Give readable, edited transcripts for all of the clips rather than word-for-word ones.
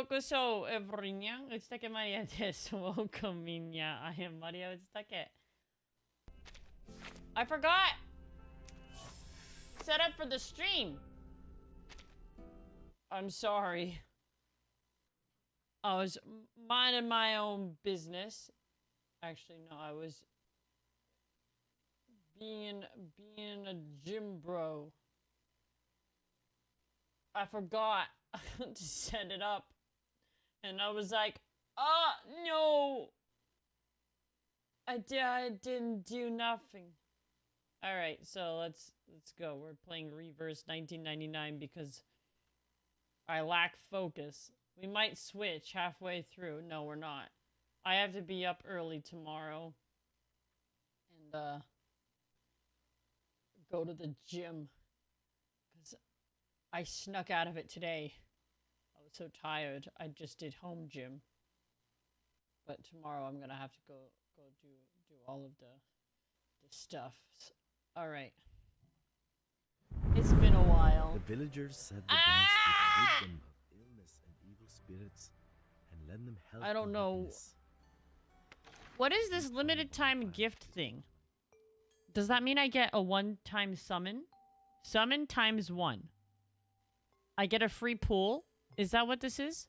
こそ、everyone. 内竹マリアです。Welcome, Minya. I am Maria Utsutake. I forgot! Set up for the stream. I'm sorry. I was minding my own business. Actually, no, I was being a gym bro. I forgot to set it up. And I was like, oh, no. I didn't do nothing. All right, so let's go. We're playing Reverse 1999 because I lack focus. We might switch halfway through. No, we're not. I have to be up early tomorrow and go to the gym because I snuck out of it today. I was so tired. I just did home gym. But tomorrow I'm gonna have to go do all of the stuff. All right. It's been a while. The villagers said the dance would rid them of illness and evil spirits and lend them health. I don't and know. happiness. What is this limited time gift thing? Does that mean I get a one-time summon? Summon times 1. I get a free pool? Is that what this is?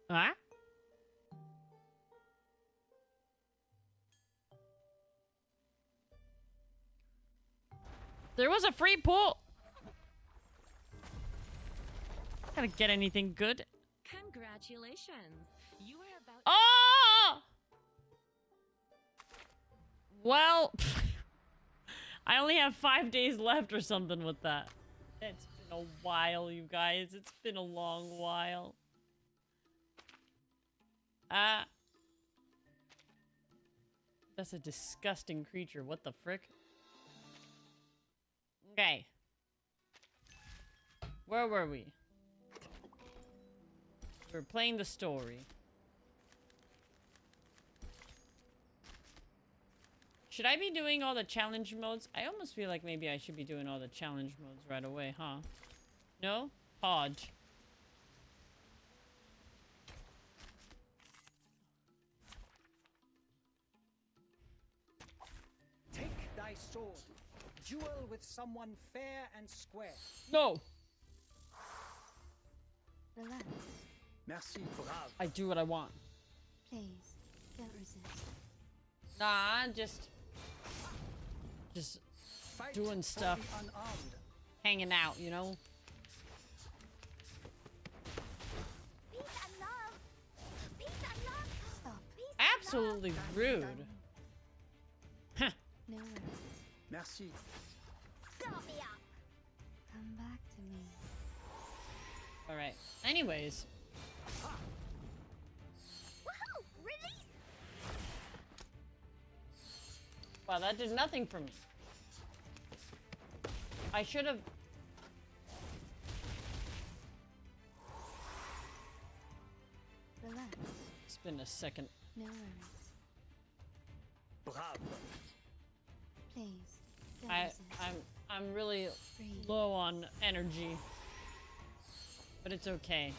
Huh? There was a free pool! Gotta get anything good. Congratulations. You are about Oh! Well, I only have 5 days left or something with that. It's been a while, you guys. It's been a long while. That's a disgusting creature. What the frick? Okay. Where were we? We're playing the story. Should I be doing all the challenge modes? I almost feel like maybe I should be doing all the challenge modes right away, huh? No? Hodge. Take thy sword. Duel with someone fair and square. No! Relax. Merci, brave. I do what I want. Please, don't resist. Nah, just Fight doing for stuff. the unarmed. Hanging out, you know? Peace and love. Peace and love. Stop. Peace Absolutely rude. Huh. No worries. Merci. Start me up. Come back to me. Alright. Anyways. Woohoo! Release. Wow, that did nothing for me. I should have... Relax. It's been a second. No worries. Brave. Please. Don't resist. I'm really Breathe. low on energy. But it's okay.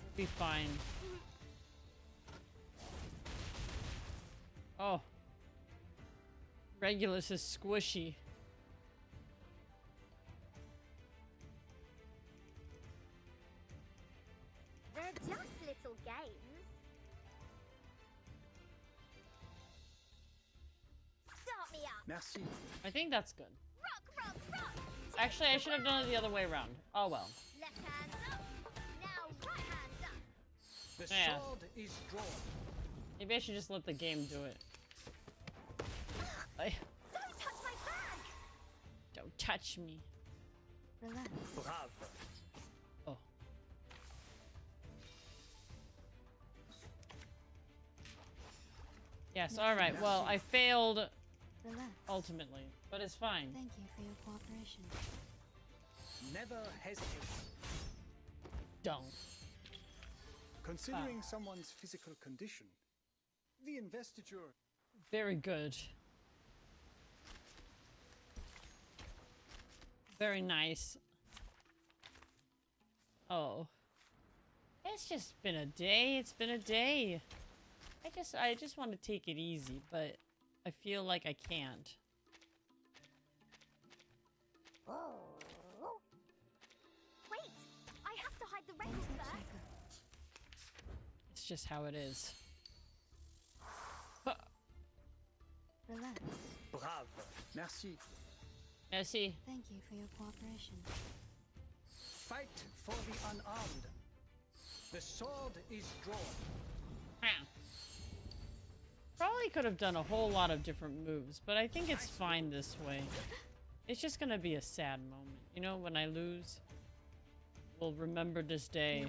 We'll be fine. Oh. Regulus is squishy. They're just little games. Start me up. Merci. I think that's good. Rock, rock, rock. Actually, I should have done it the other way around. Oh well. Left hand up. Now right hand up. The Yeah. sword is drawn. Maybe I should just let the game do it. I... Don't touch my bag. Don't touch me. Relax. Brave. Oh. Yes, alright. Well, I failed Relax. ultimately, but it's fine. Thank you for your cooperation. Never hesitate. Don't. Considering someone's physical condition, The investiture. Very good. Very nice. Oh. It's just been a day. It's been a day. I just want to take it easy, but I feel like I can't. Wait! I have to hide the records first. It's just how it is. Relax. Brave. Merci. Merci. Thank you for your cooperation. Fight for the unarmed. The sword is drawn. Probably could have done a whole lot of different moves, but I think it's fine this way. It's just gonna be a sad moment. You know, when I lose, we'll remember this day.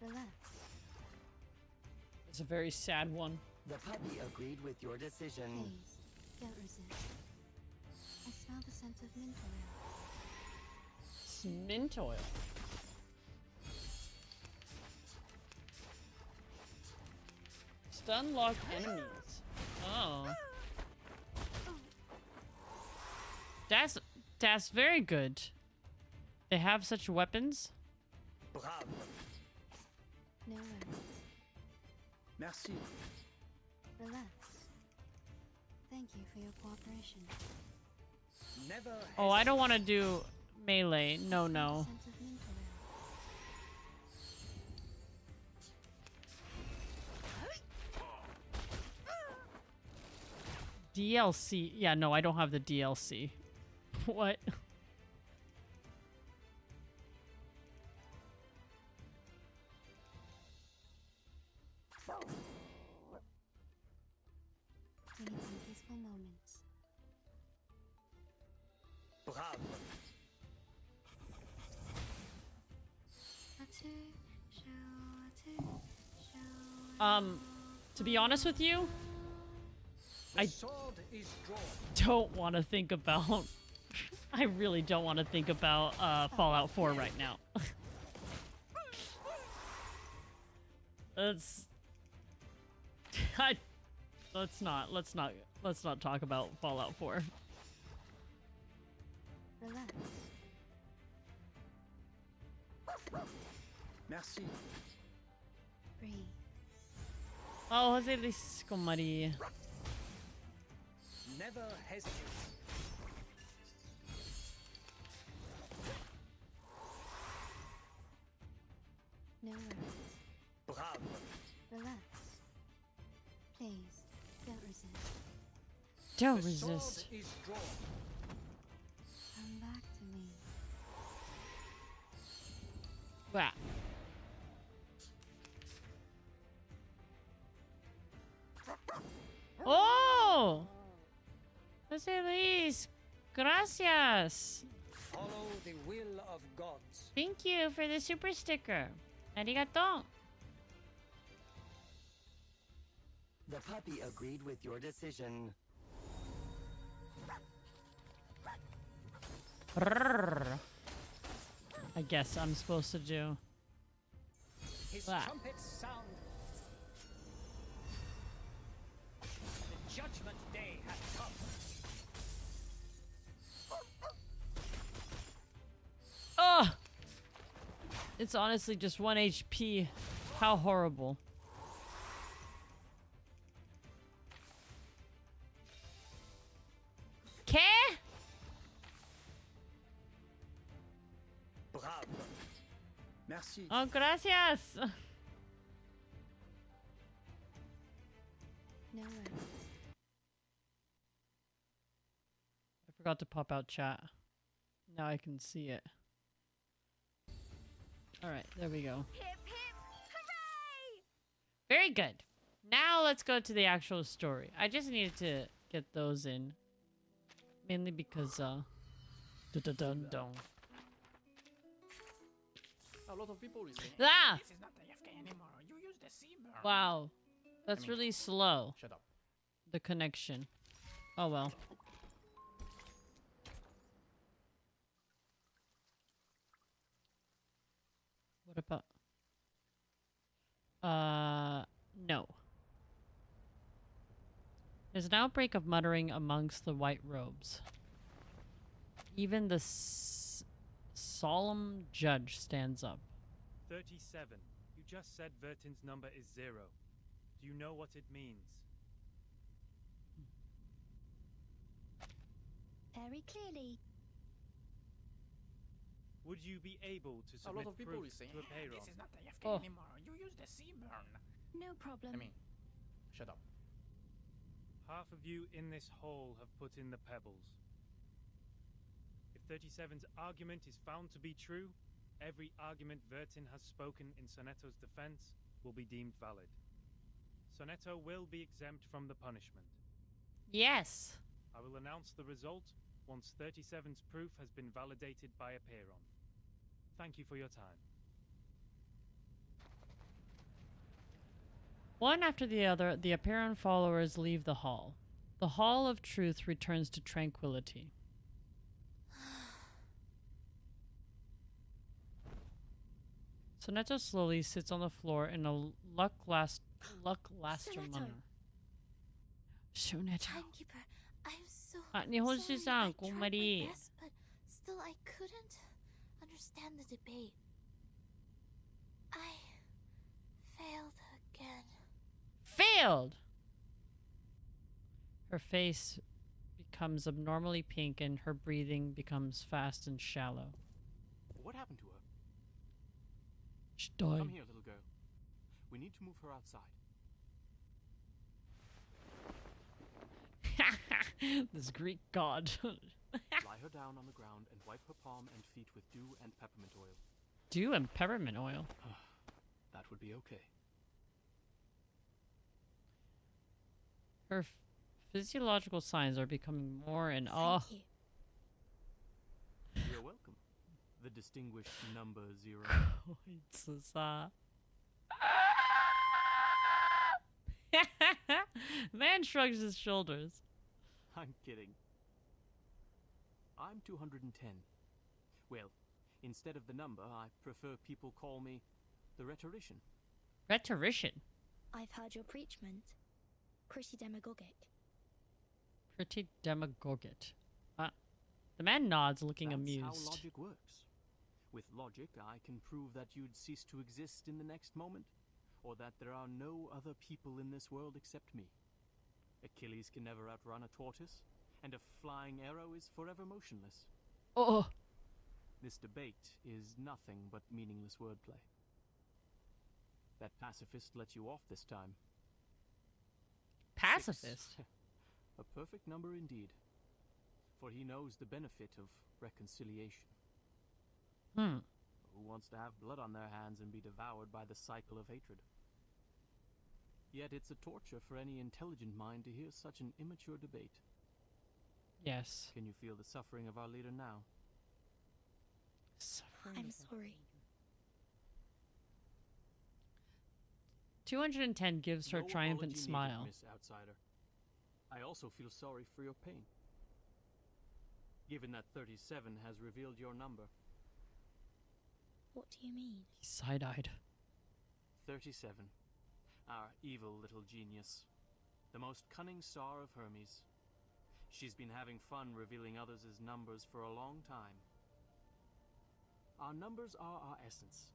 Relax. It's a very sad one. The puppy agreed with your decision. Please, don't resist. I smell the scent of mint oil. It's mint oil. Stun lock enemies. Oh. That's very good. They have such weapons. Brave. No worries. Merci. Relax. Thank you for your cooperation. Never. Oh, I don't want to do melee. No, no. Scent of mint oil. DLC. Yeah, no, I don't have the DLC. What? We need some peaceful moments. Brave. To be honest with you, The I sword is drawn. don't want to think about... I really don't want to think about Fallout 4 right now. Let's not talk about Fallout 4. Relax. Merci. Breathe. Oh, Jose Luis Comari. Never hesitate. No worries. Brave. Relax. Please, don't resist. Don't The resist. sword is drawn. Come back to me. Wow. Oh! Jose Luis, gracias. Follow the will of gods. Thank you for the super sticker. Arigato. The puppy agreed with your decision. Rrrr. I guess I'm supposed to do. His Wow. trumpets sound. The judgment day has come. Oh! It's honestly just 1 HP. How horrible. ¿Qué? Brave. Merci. Oh, gracias. No worries. I forgot to pop out chat. Now I can see it. Alright, there we go. Hip hip hooray! Very good. Now let's go to the actual story. I just needed to get those in. Mainly because, dun-dun-dun-dun. A lot of people is saying, Ah! this is not AFK anymore. You use the C bar. Wow. That's really slow. Shut up. The connection. Oh well. What about... No. There's an outbreak of muttering amongst the white robes. Even the solemn judge stands up. 37. You just said Vertin's number is 0. Do you know what it means? Very clearly. Would you be able to A submit lot of people proof will say, to a payron? this is not AFK Oh. anymore. You use the C-burn. No problem. I mean, shut up. Half of you in this hall have put in the pebbles. If 37's argument is found to be true, every argument Vertin has spoken in Sonetto's defense will be deemed valid. Sonetto will be exempt from the punishment. Yes. I will announce the result once 37's proof has been validated by a payron. Thank you for your time. One after the other, the Apeiron followers leave the hall. The Hall of Truth returns to tranquility. Sonetto slowly sits on the floor in a lackluster manner. Sonetto. Timekeeper, I'm so あ、日本史 sorry. さ I ん、こん tried ま my り。 best, but still I couldn't understand the debate. I failed again. Failed! Her face becomes abnormally pink and her breathing becomes fast and shallow. What happened to her? She died. Come here, little girl. We need to move her outside. This Greek god. Lie her down on the ground and wipe her palm and feet with dew and peppermint oil. Dew and peppermint oil. That would be okay. Her physiological signs are becoming more and Thank you. You're welcome. The distinguished number 0. Man shrugs his shoulders. I'm kidding. I'm 210. Well, instead of the number, I prefer people call me the rhetorician. Rhetorician. I've heard your preachment. Pretty demagogic. Pretty demagogic. The man nods, looking That's amused. how logic works. With logic, I can prove that you'd cease to exist in the next moment, or that there are no other people in this world except me. Achilles can never outrun a tortoise, and a flying arrow is forever motionless. Oh. This debate is nothing but meaningless wordplay. That pacifist let you off this time. Pacifist? 6. A perfect number indeed. For he knows the benefit of reconciliation. Who wants to have blood on their hands and be devoured by the cycle of hatred? Yet it's a torture for any intelligent mind to hear such an immature debate. Yes. Can you feel the suffering of our leader now? I'm sorry. 210 gives her No triumphant apology smile. needed, Miss Outsider. I also feel sorry for your pain. Given that 37 has revealed your number. What do you mean? He's side-eyed. 37. Our evil little genius. The most cunning star of Hermes. She's been having fun revealing others' numbers for a long time. Our numbers are our essence.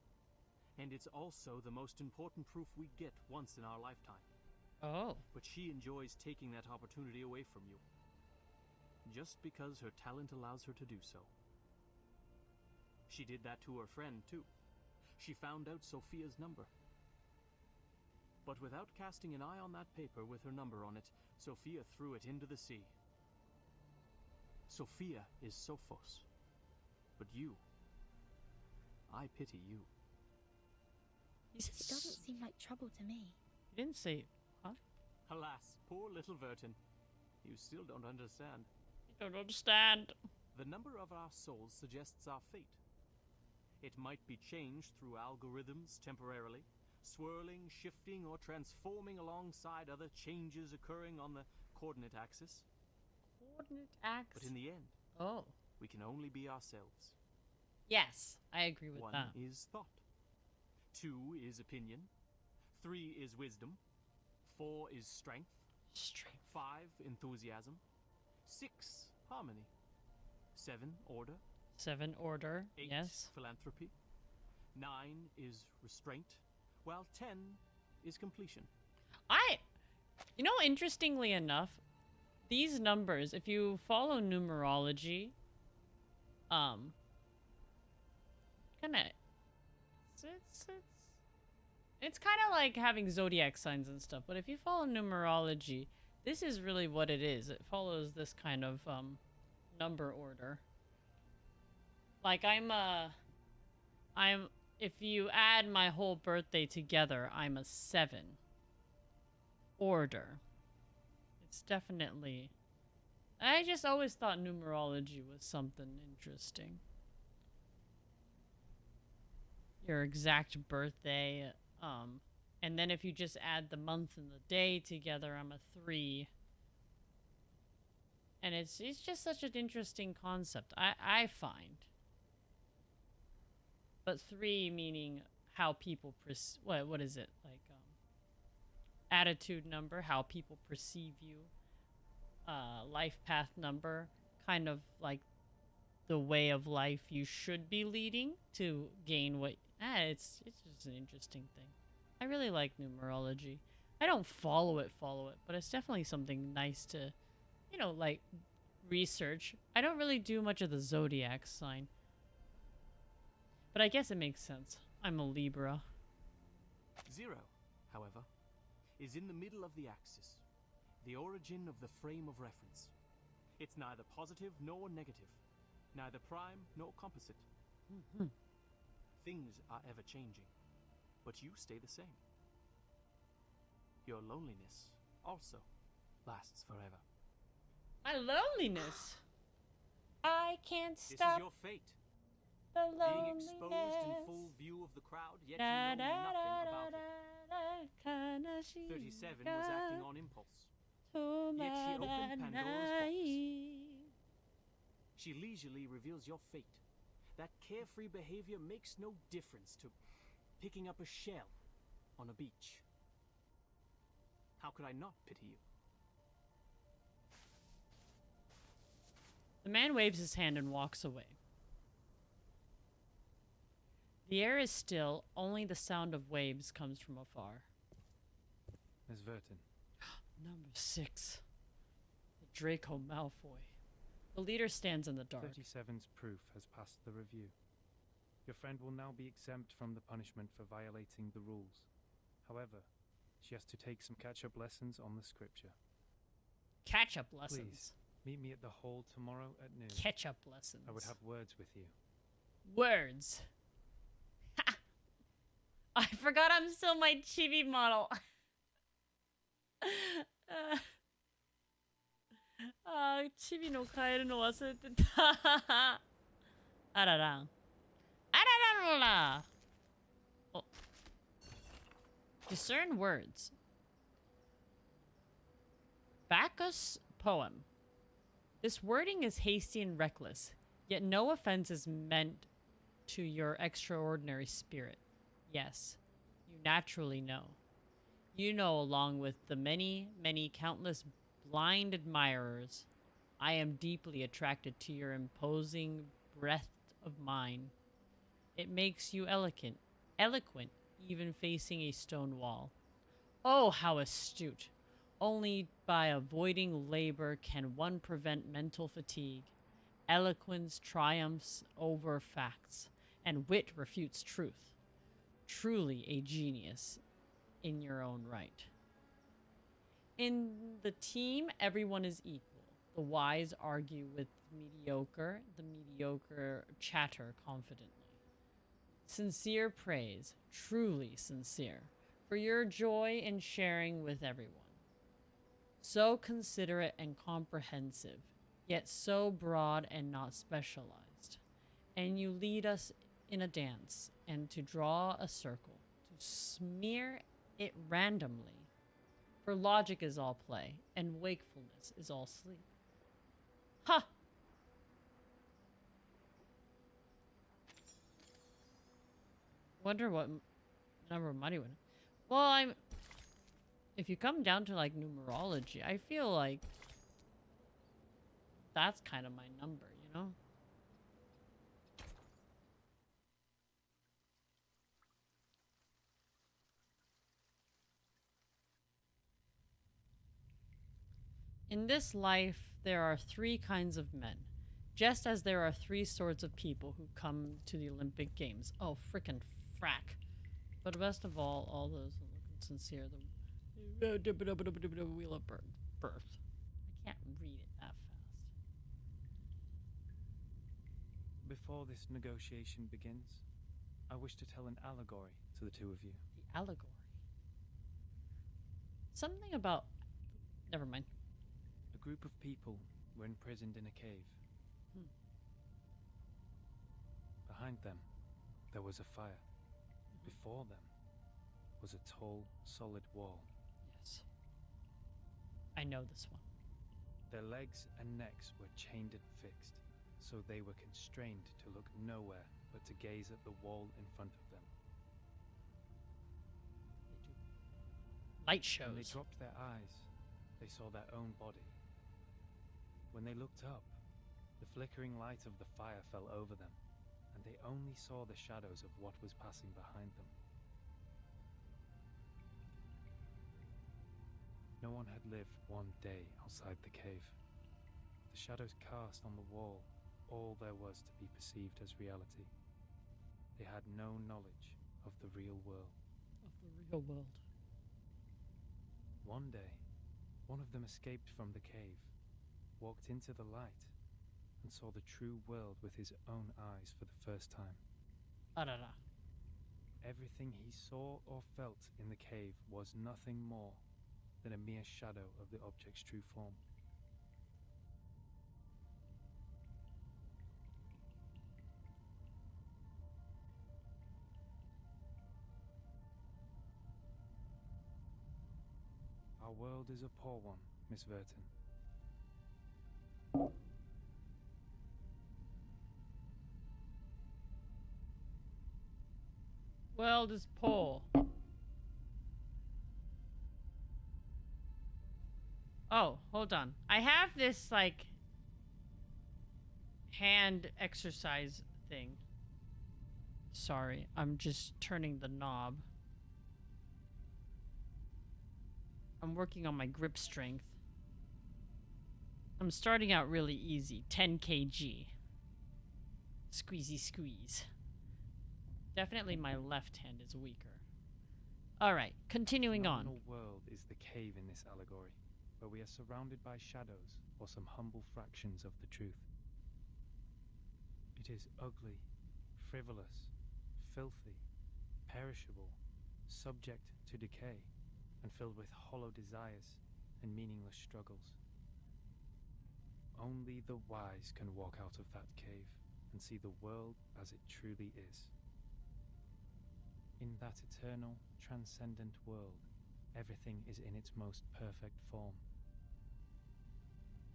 And it's also the most important proof we get once in our lifetime. Oh. But she enjoys taking that opportunity away from you. Just because her talent allows her to do so. She did that to her friend, too. She found out Sophia's number. But without casting an eye on that paper with her number on it, Sophia threw it into the sea. Sophia is Sophos. But you... I pity you. He said It doesn't seem like trouble to me. He didn't say... Huh? Alas, poor little Vertin. You still don't understand. I don't understand. The number of our souls suggests our fate. It might be changed through algorithms temporarily, swirling, shifting, or transforming alongside other changes occurring on the coordinate axis. Coordinate axis? But in the end, we can only be ourselves. Yes, I agree with 1 that. is thought. 2 is opinion. 3 is wisdom. 4 is strength. 5 enthusiasm. 6, harmony. 7, order. 7 order. 8, Yes. philanthropy. 9 is restraint, while 10 is completion. You know, interestingly enough, these numbers, if you follow numerology, kind of, it's kind of like having zodiac signs and stuff. But if you follow numerology, this is really what it is. It follows this kind of number order. Like if you add my whole birthday together, I'm a 7 order. It's definitely, I just always thought numerology was something interesting. Your exact birthday, and then if you just add the month and the day together, I'm a 3. And it's just such an interesting concept, I find. But 3 meaning how people what is it, like attitude number, how people perceive you. Life path number, kind of like the way of life you should be leading to gain what. It's just an interesting thing. I really like numerology. I don't follow it, but it's definitely something nice to, you know, like research. I don't really do much of the zodiac sign, but I guess it makes sense. I'm a Libra. 0, however, is in the middle of the axis, the origin of the frame of reference. It's neither positive nor negative, neither prime nor composite. Things are ever changing, but you stay the same. Your loneliness also lasts forever. My loneliness. I can't This stop is your fate. the Being loneliness. exposed in full view of the crowd, yet you know nothing about it. 37 was acting on impulse. Yet she opened Pandora's box. She leisurely reveals your fate. That carefree behavior makes no difference to picking up a shell on a beach. How could I not pity you? The man waves his hand and walks away. The air is still, only the sound of waves comes from afar. Ms. Verton. Number 6. The Draco Malfoy. The leader stands in the dark. 37's proof has passed the review. Your friend will now be exempt from the punishment for violating the rules. However, she has to take some catch-up lessons on the scripture. Catch-up lessons. Please, meet me at the hall tomorrow at noon. Catch-up lessons. I would have words with you. Words. Ha! I forgot I'm still my chibi model. Chibi no kaeru no wasurete ta. Arara. Ararara. Oh. Discern words. Bacchus poem. This wording is hasty and reckless, yet no offense is meant to your extraordinary spirit. Yes, you naturally know. You know, along with the many, many countless blind admirers, I am deeply attracted to your imposing breadth of mind. It makes you eloquent, even facing a stone wall. Oh, how astute! Only by avoiding labor can one prevent mental fatigue. Eloquence triumphs over facts, and wit refutes truth. Truly a genius in your own right. In the team, everyone is equal. The wise argue with mediocre, the mediocre chatter confidently. Sincere praise, truly sincere, for your joy in sharing with everyone. So considerate and comprehensive, yet so broad and not specialized. And you lead us in a dance, and to draw a circle, to smear it randomly. For logic is all play, and wakefulness is all sleep. Ha! Wonder what number of money would. Well, if you come down to like numerology, I feel like that's kind of my number, you know? In this life, there are 3 kinds of men, just as there are 3 sorts of people who come to the Olympic Games. Oh, frickin' frack. But best of all those who look sincere, the wheel of birth. I can't read it that fast. Before this negotiation begins, I wish to tell an allegory to the 2 of you. The allegory. Something about... Never mind. A group of people were imprisoned in a cave. Behind them, there was a fire. Before them was a tall, solid wall. Yes. I know this one. Their legs and necks were chained and fixed, so they were constrained to look nowhere but to gaze at the wall in front of them. Light shows. When they dropped their eyes, they saw their own body. When they looked up, the flickering light of the fire fell over them, and they only saw the shadows of what was passing behind them. No one had lived one day outside the cave. The shadows cast on the wall all there was to be perceived as reality. They had no knowledge of the real world. Of the real world. One day, one of them escaped from the cave, walked into the light, and saw the true world with his own eyes for the first time. Arara. Everything he saw or felt in the cave was nothing more than a mere shadow of the object's true form. Our world is a poor one, Miss Verton. World is poor. Oh, hold on. I have this, like, hand exercise thing. Sorry, I'm just turning the knob. I'm working on my grip strength. I'm starting out really easy. 10 kg. Squeezy squeeze. Definitely my left hand is weaker. Alright, continuing on. The phenomenal world is the cave in this allegory, where we are surrounded by shadows or some humble fractions of the truth. It is ugly, frivolous, filthy, perishable, subject to decay, and filled with hollow desires and meaningless struggles. Only the wise can walk out of that cave and see the world as it truly is. In that eternal, transcendent world, everything is in its most perfect form.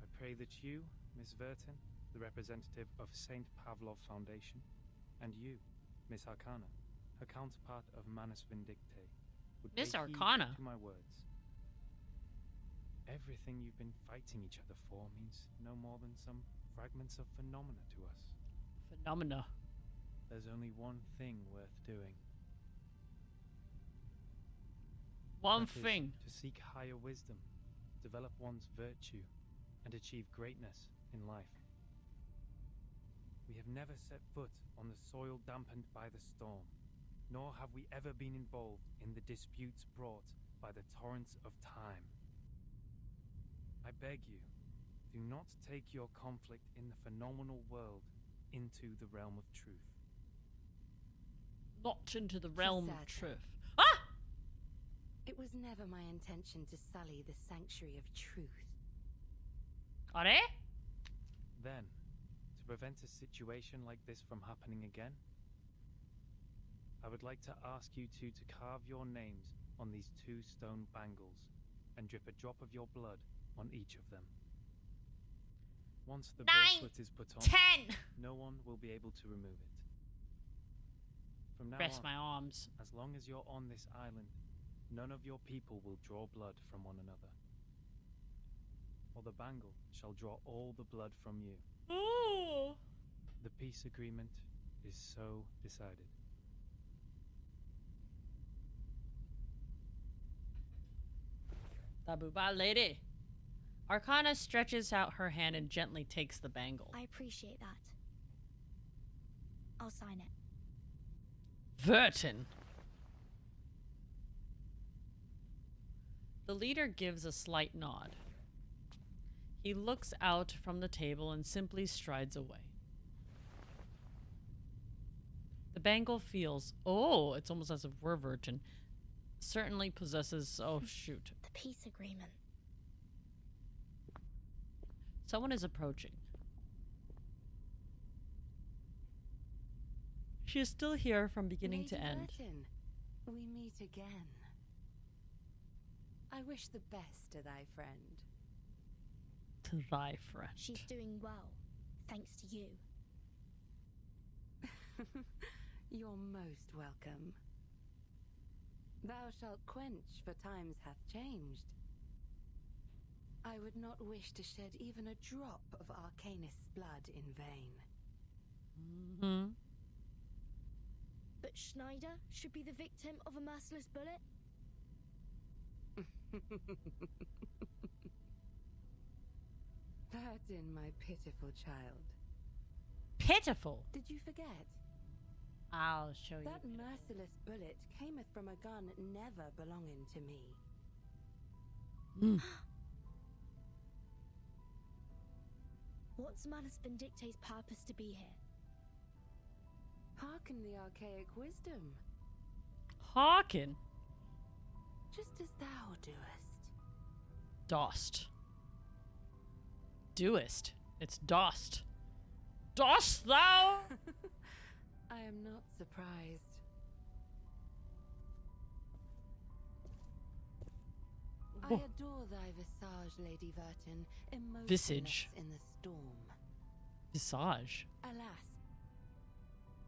I pray that you, Miss Verton, the representative of St. Pavlov Foundation, and you, Miss Arcana, her counterpart of Manus Vindicte, would Miss pay heed Arcana? to my words. Everything you've been fighting each other for means no more than some fragments of phenomena to us. Phenomena. There's only one thing worth doing. One That is, thing. to seek higher wisdom, develop one's virtue, and achieve greatness in life. We have never set foot on the soil dampened by the storm, nor have we ever been involved in the disputes brought by the torrents of time. I beg you, do not take your conflict in the phenomenal world into the realm of truth. Not into the realm of Certain. truth. Ah! It was never my intention to sully the sanctuary of truth. Are they? Then, to prevent a situation like this from happening again, I would like to ask you two to carve your names on these 2 stone bangles and drip a drop of your blood on each of them. Once the 9, bracelet is put on, 10. no one will be able to remove it. From now Rest on, my arms. as long as you're on this island, none of your people will draw blood from one another. or the bangle shall draw all the blood from you. Oh. The peace agreement is so decided. Tabuba lady. Arcana stretches out her hand and gently takes the bangle. I appreciate that. I'll sign it. Vertin. The leader gives a slight nod. He looks out from the table and simply strides away. The bangle feels, oh, it's almost as if we're Vertin, certainly possesses, oh shoot. The peace agreement. Someone is approaching. She is still here from beginning to end. Burton, we meet again. I wish the best to thy friend. To thy friend. She's doing well, thanks to you. You're most welcome. Thou shalt quench, for times hath changed. I would not wish to shed even a drop of Arcanist's blood in vain. Mm-hmm. But Schneider should be the victim of a merciless bullet? Pardon, my pitiful child. Pitiful? Did you forget? I'll show you. That merciless bullet cameth from a gun never belonging to me. What's Manus Vindicte's purpose to be here? Hearken the archaic wisdom, Hearken. just as thou doest. Dost. Doest. It's dost. Dost thou? I am not surprised. I adore thy visage, Lady Vertin, emotionless Visage. in the storm. Visage. Alas,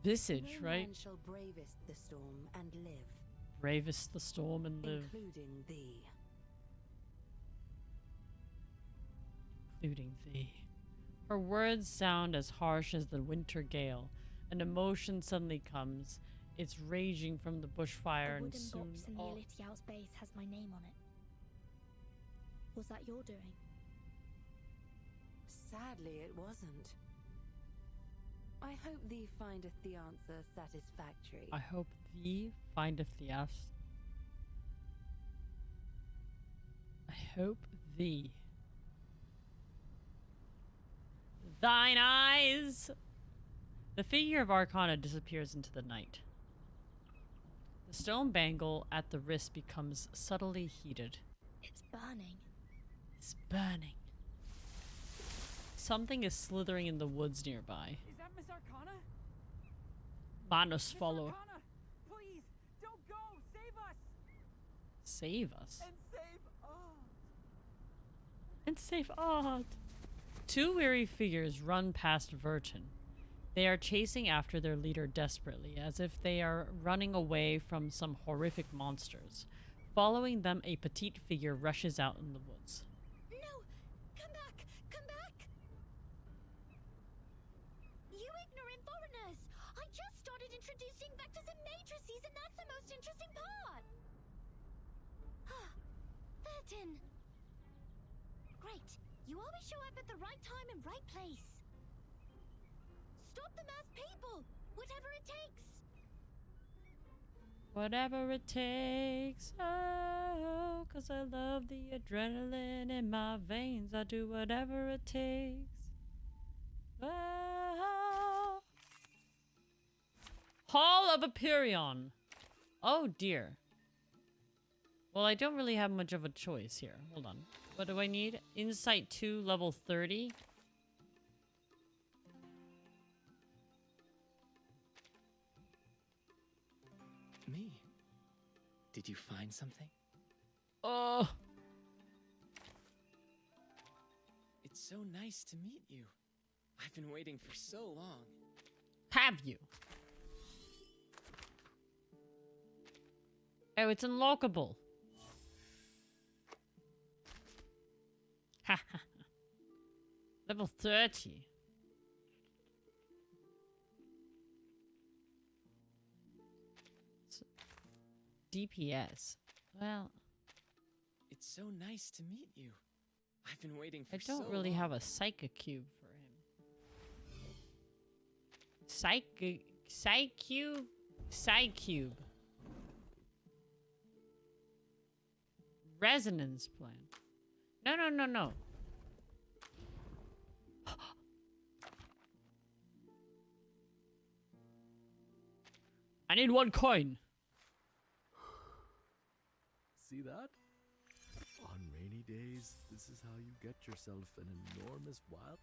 Visage, no right? man shall bravest the storm and live, Bravest the storm and live. including thee. Including thee. Her words sound as harsh as the winter gale. An emotion suddenly comes. It's raging from the bushfire A and wooden soon box in the all... Elite Out's base has my name on it. Was that your doing? Sadly, it wasn't. I hope thee findeth the answer satisfactory. I hope thee findeth the ass. I hope thee. Thine eyes! The figure of Arcana disappears into the night. The stone bangle at the wrist becomes subtly heated. It's burning. It's burning. Something is slithering in the woods nearby. Is that Miss Arcana? Manos Miss follow. Arcana, please, don't go! Save us! Save us. And save us! And save Odd. Two weary figures run past Vertin. They are chasing after their leader desperately, as if they are running away from some horrific monsters. Following them, a petite figure rushes out in the woods. No! Come back! Come back! You ignorant foreigners! I just started introducing vectors and matrices, and that's the most interesting part! Vertin! Great! You always show up at the right time and right place. Stop the mass people! Whatever it takes! Whatever it takes, oh, 'cause I love the adrenaline in my veins. I do whatever it takes. Oh. Hall of Aperion. Oh dear. Well, I don't really have much of a choice here. Hold on. What do I need? Insight 2, level 30. Me? Did you find something? Oh. It's so nice to meet you. I've been waiting for so long. Have you? Oh, it's unlockable. Ha ha ha. Level 30. DPS. Well, It's so nice to meet you. I've been waiting for I don't so really long. have a Psychic Cube for him. Psycube. Resonance plant. No. I need 1 coin. See that? On rainy days, this is how you get yourself an enormous wild.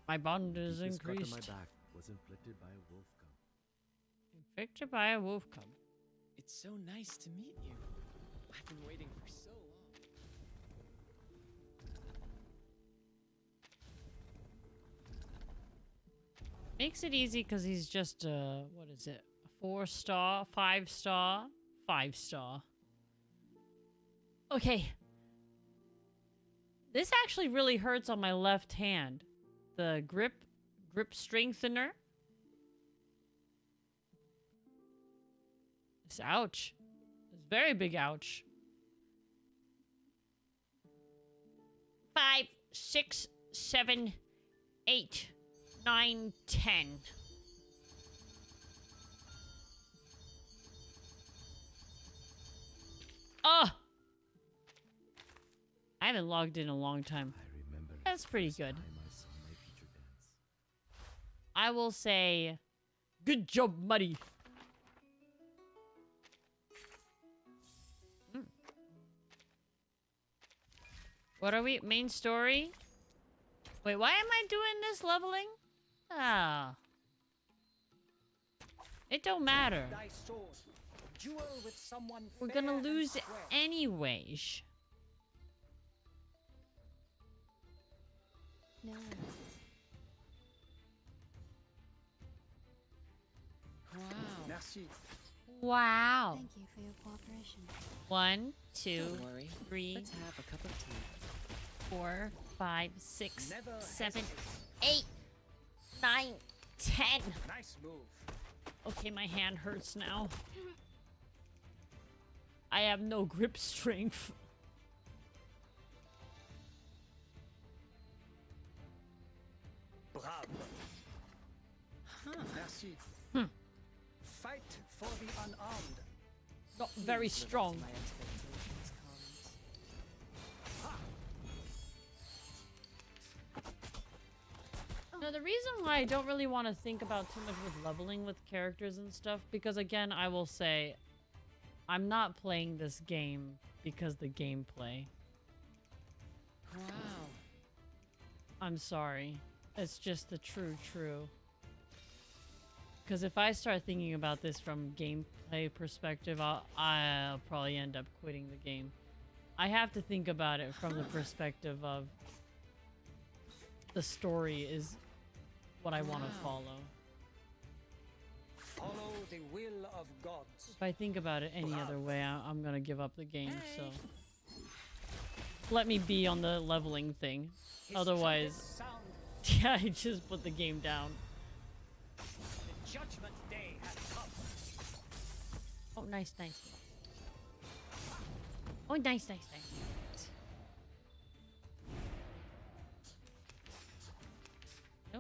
My bond is Deepest cut on increased. my back was inflicted by a wolf cub. Infected by a wolf cub. It's so nice to meet you. I've been waiting for so long. Makes it easy because he's just what is it? A 4-star, 5-star, 5-star. Okay. This actually really hurts on my left hand. The grip strengthener. It's ouch. It's very big ouch. 5, 6, 7, 8, 9, 10. Oh! I haven't logged in a long time. I remember. That's pretty good. Time I saw my teacher dance. I will say, good job, Muddy. What are we? Main story? Wait, why am I doing this leveling? Ah. It don't matter. Thy sword. Duel with someone We're fair gonna and lose square. anyways. No worries. Wow. Merci. Wow. Thank you for your cooperation. 1, 2, Don't worry. 3, Let's have a cup of tea. 4, 5, 6, Never 7, hesitate. 8, 9, 10. Nice move. Okay, my hand hurts now. I have no grip strength. Bravo. Huh. Merci. Fight for the unarmed. Not very Please live up to strong. my expectations, Collins. No, the reason why I don't really want to think about too much with leveling with characters and stuff, because again, I will say, I'm not playing this game because the gameplay. Wow. I'm sorry. It's just the true. Because if I start thinking about this from gameplay perspective, I'll probably end up quitting the game. I have to think about it from the perspective of the story is what I want to follow. Follow the will of gods. If I think about it any other way, I'm gonna give up the game, so... Let me be on the leveling thing. His Otherwise... trumpet sound. Yeah, I just put the game down. The judgment day has come. Oh, nice. Oh, nice. That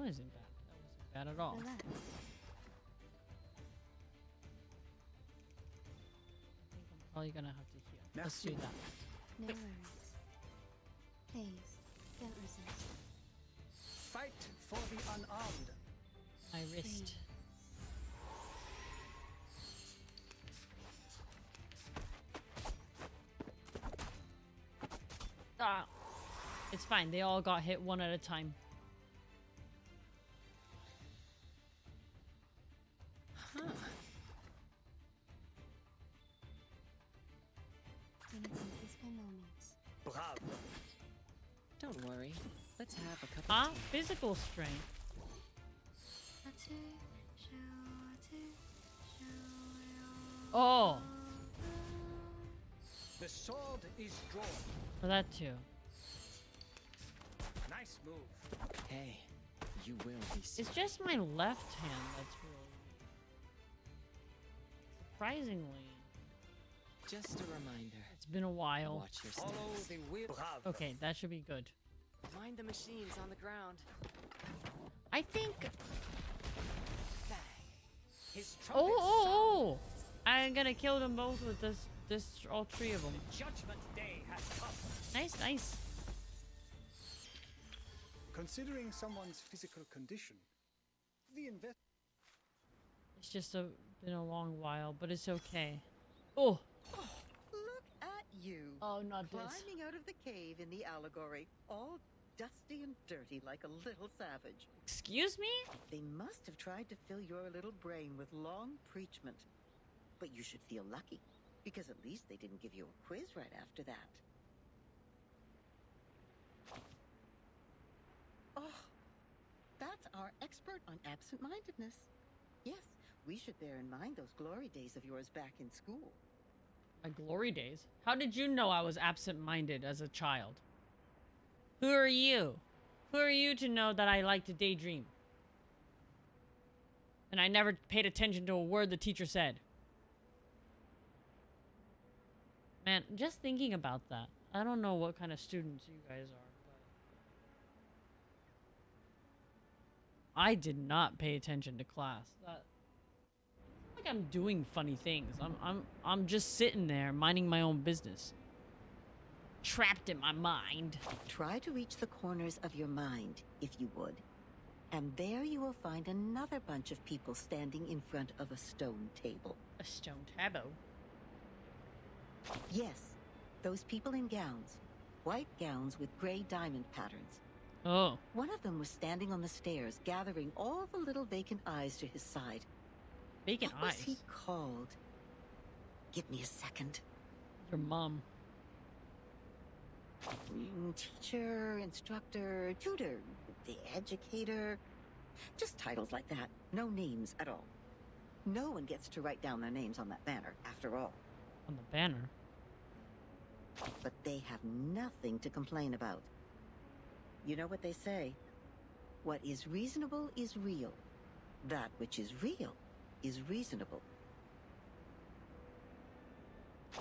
wasn't bad. That wasn't bad at all. Relax. I think I'm probably gonna have to heal. Let's do Merci. that. No worries. Please, don't resist. Fight for the unarmed. My wrist. Ah, it's fine. They all got hit one at a time. Huh. Anything peaceful moments. Bravo. Don't worry. Let's have a cup Ah, of tea. physical strength. Oh, The sword is drawn. for that too. Nice Hey, you will be It's just my left hand that's really surprisingly. Just a reminder. It's been a while. Watch your steps. Okay, that should be good. Mind the machines on the ground. I think. His Oh! I'm gonna kill them both with this all three of them. Judgment Day has come. Nice. Considering someone's physical condition, the It's just been a long while, but it's okay. Oh! Look at you. Oh, not this. Climbing out of the cave in the allegory, all dusty and dirty like a little savage. Excuse me? They must have tried to fill your little brain with long preachment. But you should feel lucky, because at least they didn't give you a quiz right after that. Oh, that's our expert on absent-mindedness. Yes, we should bear in mind those glory days of yours back in school. My glory days? How did you know I was absent-minded as a child? Who are you? Who are you to know that I like to daydream? And I never paid attention to a word the teacher said. Man, just thinking about that. I don't know what kind of students you guys are, but I did not pay attention to class. That like I'm doing funny things. I'm just sitting there minding my own business. Trapped in my mind. Try to reach the corners of your mind, if you would. And there you will find another bunch of people standing in front of a stone table. A stone table? Yes, those people in gowns. White gowns with gray diamond patterns. Oh. One of them was standing on the stairs, gathering all the little vacant eyes to his side. Vacant eyes? What was he called? Give me a second. Your mom. Teacher, instructor, tutor, the educator. Just titles like that. No names at all. No one gets to write down their names on that banner, after all. On the banner? But they have nothing to complain about. You know what they say? What is reasonable is real. That which is real is reasonable.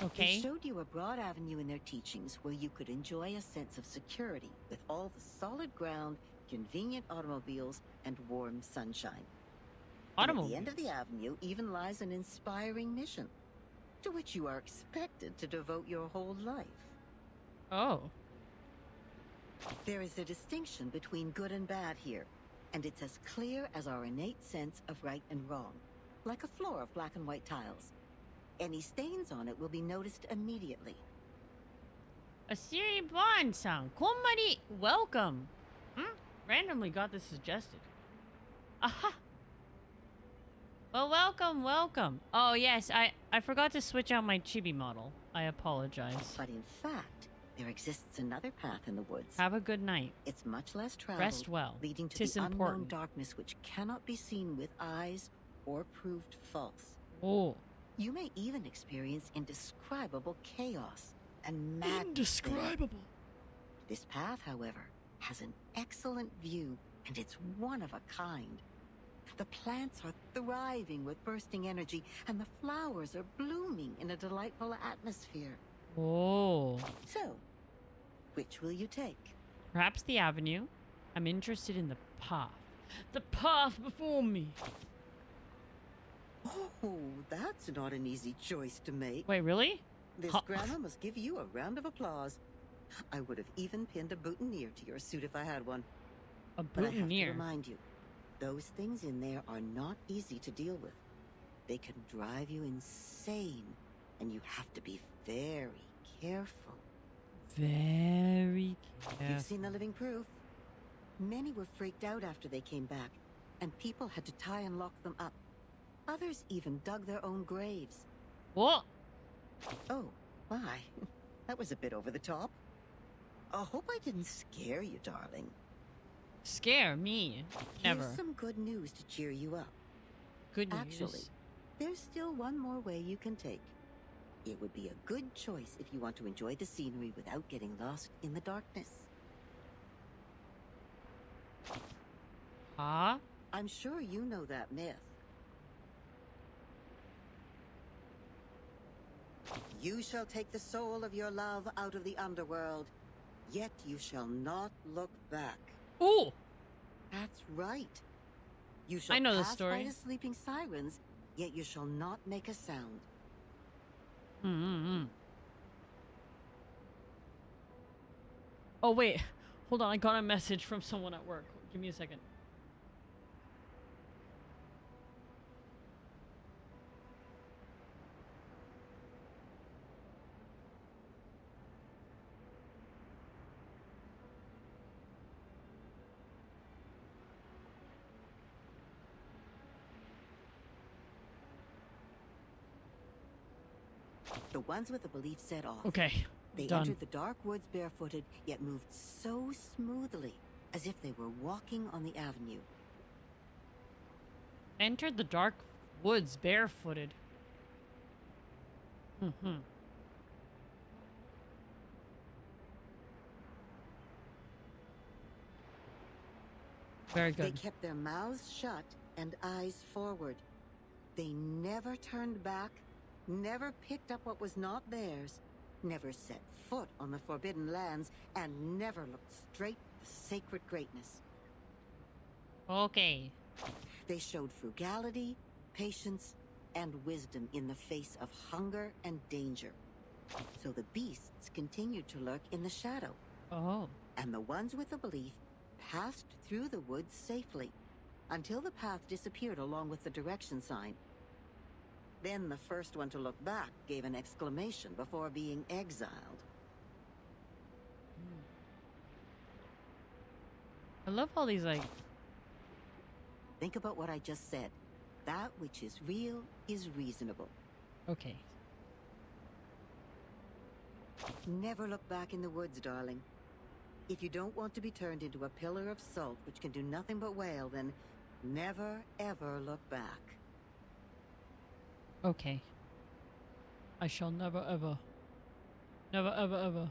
Okay. They showed you a broad avenue in their teachings where you could enjoy a sense of security with all the solid ground, convenient automobiles, and warm sunshine. Automobiles? And at the end of the avenue even lies an inspiring mission, to which you are expected to devote your whole life. Oh. There is a distinction between good and bad here, and it's as clear as our innate sense of right and wrong, like a floor of black and white tiles. Any stains on it will be noticed immediately. Asiri Bond-san, konmari, welcome. Randomly got this suggested. Aha. Well, welcome. Oh, yes, I forgot to switch out my chibi model. I apologize. But in fact, there exists another path in the woods. Have a good night. It's much less traveled, Rest well. leading to 'Tis the unknown important. darkness which cannot be seen with eyes or proved false. Oh. You may even experience indescribable chaos and madness. Indescribable. This path, however, has an excellent view, and it's one of a kind. The plants are thriving with bursting energy, and the flowers are blooming in a delightful atmosphere. Oh. So, which will you take? Perhaps the avenue. I'm interested in the path. The path before me. Oh, that's not an easy choice to make. Wait, really? This grandma must give you a round of applause. I would have even pinned a boutonniere to your suit if I had one. A But I have to boutonniere? remind you, those things in there are not easy to deal with. They can drive you insane, and you have to be very careful. Very careful. You've seen the living proof. Many were freaked out after they came back, and people had to tie and lock them up. Others even dug their own graves. What? Oh, my. That was a bit over the top. I hope I didn't scare you, darling. Scare me? Never. Here's some good news to cheer you up. Good news. Actually, there's still one more way you can take. It would be a good choice if you want to enjoy the scenery without getting lost in the darkness. Ah. I'm sure you know that myth. You shall take the soul of your love out of the underworld, yet you shall not look back. Ooh! That's right. You shall I know this pass story. by the sleeping sirens, yet you shall not make a sound. Oh, wait. Hold on. I got a message from someone at work. Give me a second. The ones with the belief set off. Okay. They Done. entered the dark woods barefooted, yet moved so smoothly, as if they were walking on the avenue. Entered the dark woods barefooted. Very good. They kept their mouths shut and eyes forward. They never turned back, never picked up what was not theirs, never set foot on the forbidden lands, and never looked straight at the sacred greatness. Okay. They showed frugality, patience, and wisdom in the face of hunger and danger. So the beasts continued to lurk in the shadow. Oh. And the ones with the belief passed through the woods safely, until the path disappeared along with the direction sign. Then the first one to look back gave an exclamation before being exiled. I love all these, like... Think about what I just said. That which is real is reasonable. Okay. Never look back in the woods, darling. If you don't want to be turned into a pillar of salt which can do nothing but wail, then never, ever look back. Okay. I shall never, ever. Never, ever, ever.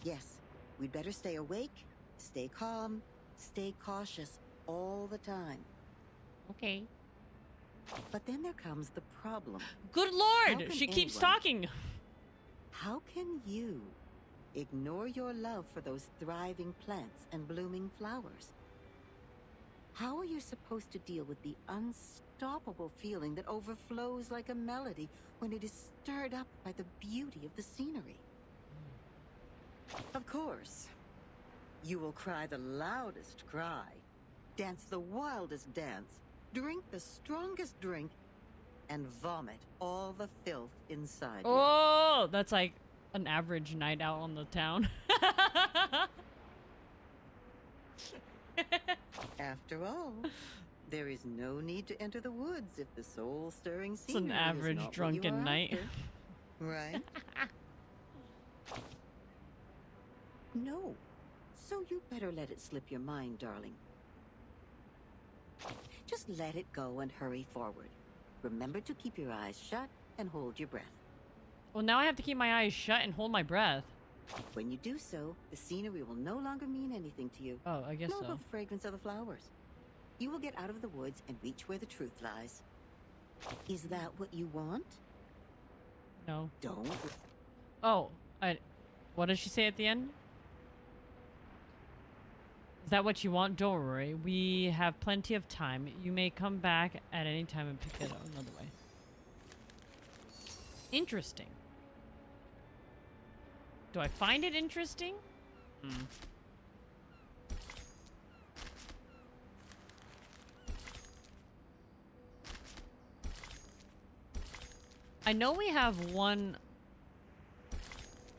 Yes, we'd better stay awake, stay calm, stay cautious all the time. Okay. But then there comes the problem. Good How lord! can She keeps anyone- talking! How can you ignore your love for those thriving plants and blooming flowers? How are you supposed to deal with the unstoppable feeling that overflows like a melody when it is stirred up by the beauty of the scenery? Of course, you will cry the loudest cry, dance the wildest dance, drink the strongest drink, and vomit all the filth inside you. Oh! That's like an average night out on the town. After all, there is no need to enter the woods if the soul-stirring It's scenery an is average not what you drunken are night. after. Right? No. So you better let it slip your mind, darling. Just let it go and hurry forward. Remember to keep your eyes shut and hold your breath. Well, now I have to keep my eyes shut and hold my breath. When you do so, the scenery will no longer mean anything to you. Oh, I guess Nor so. will the fragrance of the flowers. You will get out of the woods and reach where the truth lies. Is that what you want? No. Don't. Oh, what does she say at the end? Is that what you want? Don't worry. We have plenty of time. You may come back at any time and pick it up another way. Interesting. Do I find it interesting? I know we have one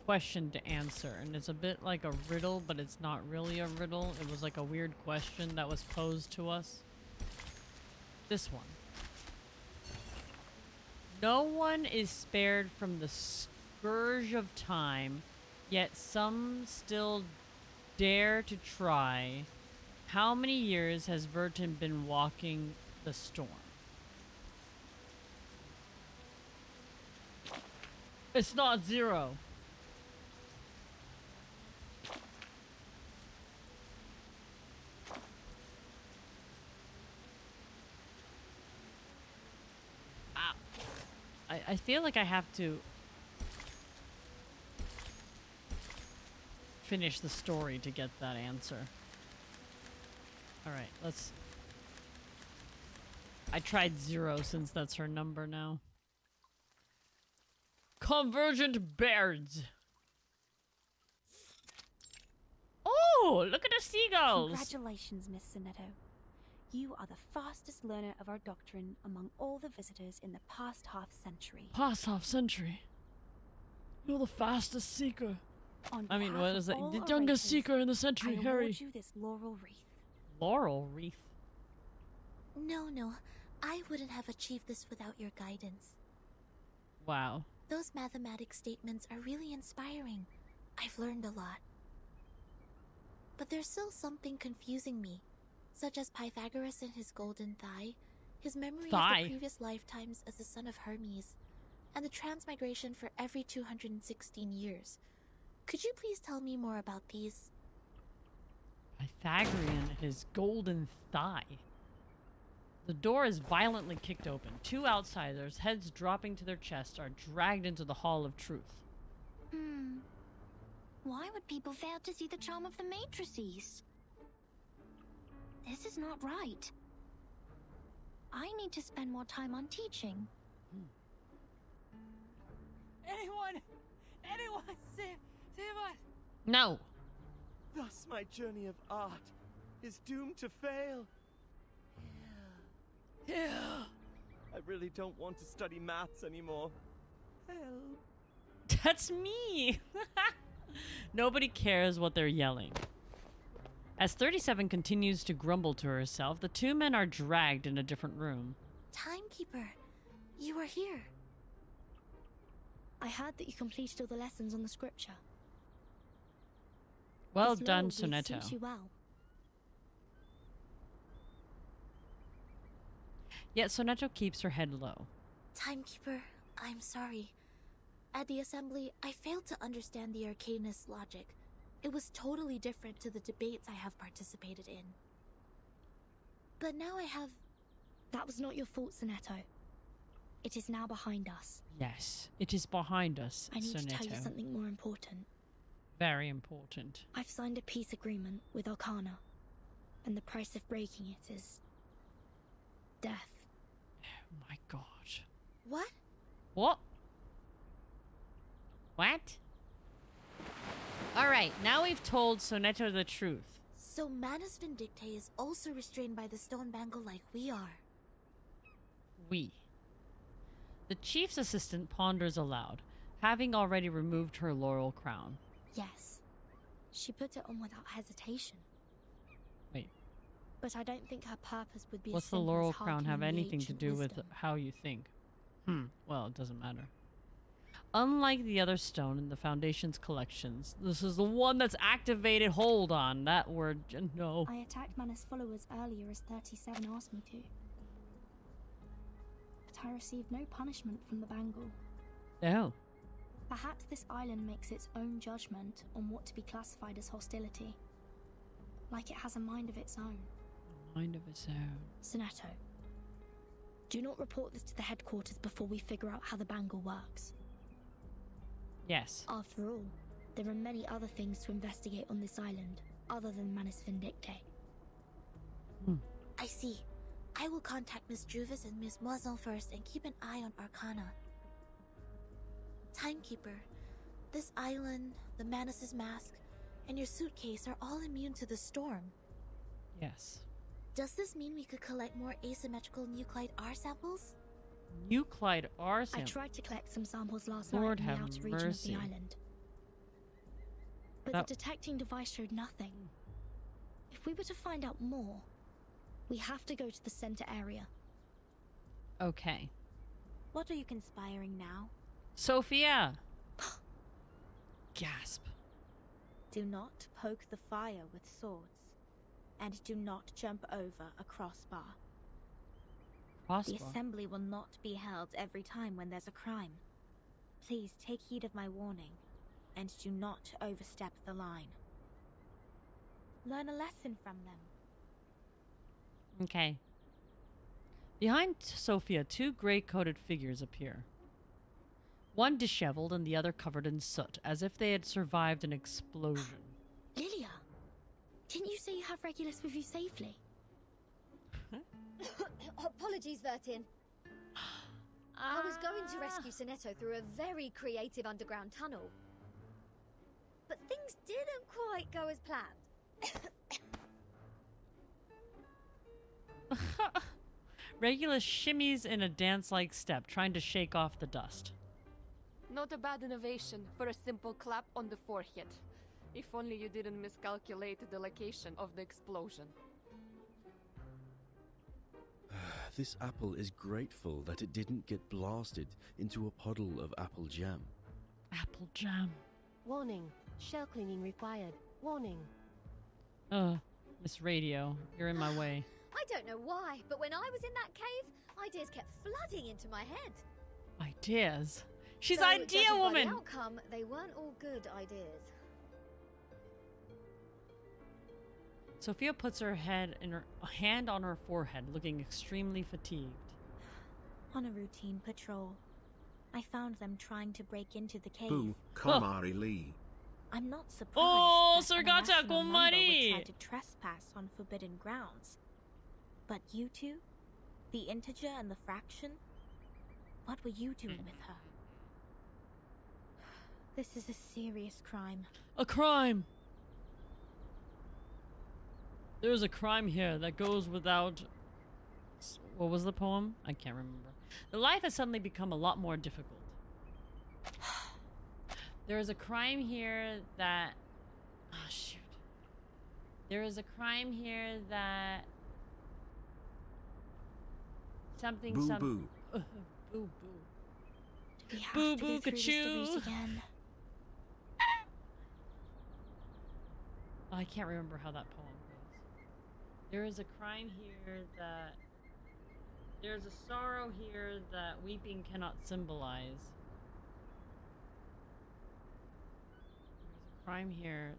question to answer, and it's a bit like a riddle, but it's not really a riddle. It was like a weird question that was posed to us. This one. No one is spared from the scourge of time, yet some still dare to try. How many years has Vertin been walking the storm? It's not 0. I feel like I have to finish the story to get that answer. Alright, let's... I tried 0 since that's her number now. Convergent birds! Oh, look at the seagulls! Congratulations, Miss Sonetto. You are the fastest learner of our doctrine among all the visitors in the past half-century. Past half-century? You're the fastest seeker. I mean, what is that? The youngest seeker in the century, I Harry. award you this laurel wreath. Laurel wreath? No. I wouldn't have achieved this without your guidance. Wow. Those mathematics statements are really inspiring. I've learned a lot. But there's still something confusing me, such as Pythagoras and his golden thigh, his memory of the previous lifetimes as the son of Hermes, and the transmigration for every 216 years. Could you please tell me more about these? Pythagorean, his golden thigh. The door is violently kicked open. 2 outsiders, heads dropping to their chests, are dragged into the Hall of Truth. Why would people fail to see the charm of the matrices? This is not right. I need to spend more time on teaching. Anyone, save us! No! Thus my journey of art is doomed to fail. Yeah. I really don't want to study maths anymore. Help. That's me! Nobody cares what they're yelling. As 37 continues to grumble to herself, the 2 men are dragged in a different room. Timekeeper, you are here. I heard that you completed all the lessons on the scripture. Well This done, laurel wreath Sonetto. suits you well. Yet Sonetto keeps her head low. Timekeeper, I'm sorry. At the assembly, I failed to understand the arcanist logic. It was totally different to the debates I have participated in. But now I have... That was not your fault, Sonetto. It is now behind us. Yes, it is behind us, I need Sonetto. to tell you something more important. Very important. I've signed a peace agreement with Arcana, and the price of breaking it is... death. Oh my god. What? What? What? Alright, now we've told Sonetto the truth. So Manus Vindictae is also restrained by the stone bangle like we are. We. The chief's assistant ponders aloud, having already removed her laurel crown. Yes. She put it on without hesitation. Wait. But I don't think her purpose would be What's as the simple laurel as crown have hearkening the anything to ancient do wisdom. with how you think? Well, it doesn't matter. Unlike the other stone in the Foundation's collections, this is the one that's activated. Hold on, that word, no. I attacked Manus' followers earlier as 37 asked me to. But I received no punishment from the bangle. Oh. Perhaps this island makes its own judgment on what to be classified as hostility. Like it has a mind of its own. Mind of its own. Sonetto, do not report this to the headquarters before we figure out how the bangle works. Yes. After all, there are many other things to investigate on this island, other than Manus Vindictae. I see. I will contact Miss Juvis and Miss Moisson first and keep an eye on Arcana. Timekeeper, this island, the Manus' mask, and your suitcase are all immune to the storm. Yes. Does this mean we could collect more asymmetrical nuclide R samples? Nuclide R I sample. tried to collect some samples last Lord night in have the outer region of mercy. the island. But That- the detecting device showed nothing. If we were to find out more, we have to go to the center area. Okay. What are you conspiring now? Sophia! Gasp. Do not poke the fire with swords, and do not jump over a crossbar. The Crossbar? assembly will not be held every time when there's a crime. Please take heed of my warning, and do not overstep the line. Learn a lesson from them. Okay. Behind Sophia, 2 gray-coated figures appear. one disheveled and the other covered in soot, as if they had survived an explosion. Lilia, didn't you say you have Regulus with you safely? Apologies, Vertin. I was going to rescue Sonetto through a very creative underground tunnel. But things didn't quite go as planned. Regulus shimmies in a dance-like step, trying to shake off the dust. Not a bad innovation for a simple clap on the forehead. If only you didn't miscalculate the location of the explosion. This apple is grateful that it didn't get blasted into a puddle of apple jam. Apple jam. Warning. Shell cleaning required. Warning. Miss Radio, you're in my way. I don't know why, but when I was in that cave, ideas kept flooding into my head. Ideas? She's Though, idea judging woman! by the outcome, they weren't all good ideas. Sophia puts her hand on her forehead, looking extremely fatigued. On a routine patrol, I found them trying to break into the cave. Boo, Kamari Lee. I'm not surprised Oh, that an Sirgata irrational number Komari! would try to trespass on forbidden grounds. But you two, the integer and the fraction, what were you doing with her? This is a serious crime. A crime! There's a crime here that goes without... What was the poem? I can't remember. The life has suddenly become a lot more difficult. There is a crime here that... Oh, shoot. There is a crime here that... Something, Boo some... boo. Boo boo. Do we have Boo to boo go through this ka-choo. route again? Oh, I can't remember how that poem goes. There is a crime here that... There's a sorrow here that weeping cannot symbolize. There's a crime here...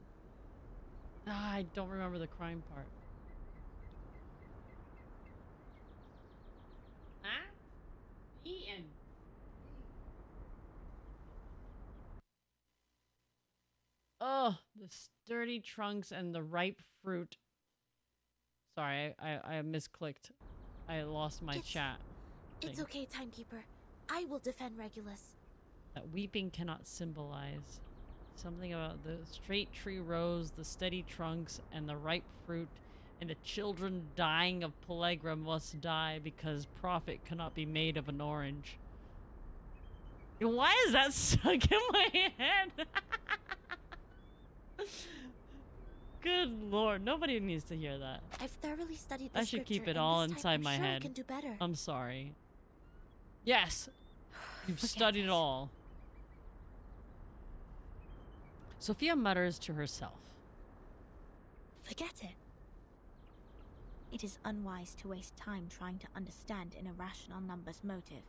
Ah, I don't remember the crime part. Huh? Eaten. Oh, the sturdy trunks and the ripe fruit. Sorry, I misclicked. I lost my chat. It's thing. okay, Timekeeper. I will defend Regulus. That weeping cannot symbolize. Something about the straight tree rows, the steady trunks, and the ripe fruit, and the children dying of pellagra must die because profit cannot be made of an orange. Why is that stuck in my head? Good lord, nobody needs to hear that. I've thoroughly studied the I should keep scripture, it and all this time inside I'm my sure I head. can do better. I'm sorry. Yes, you've Forget studied it. it all. Sophia mutters to herself. Forget it. It is unwise to waste time trying to understand an irrational number's motive.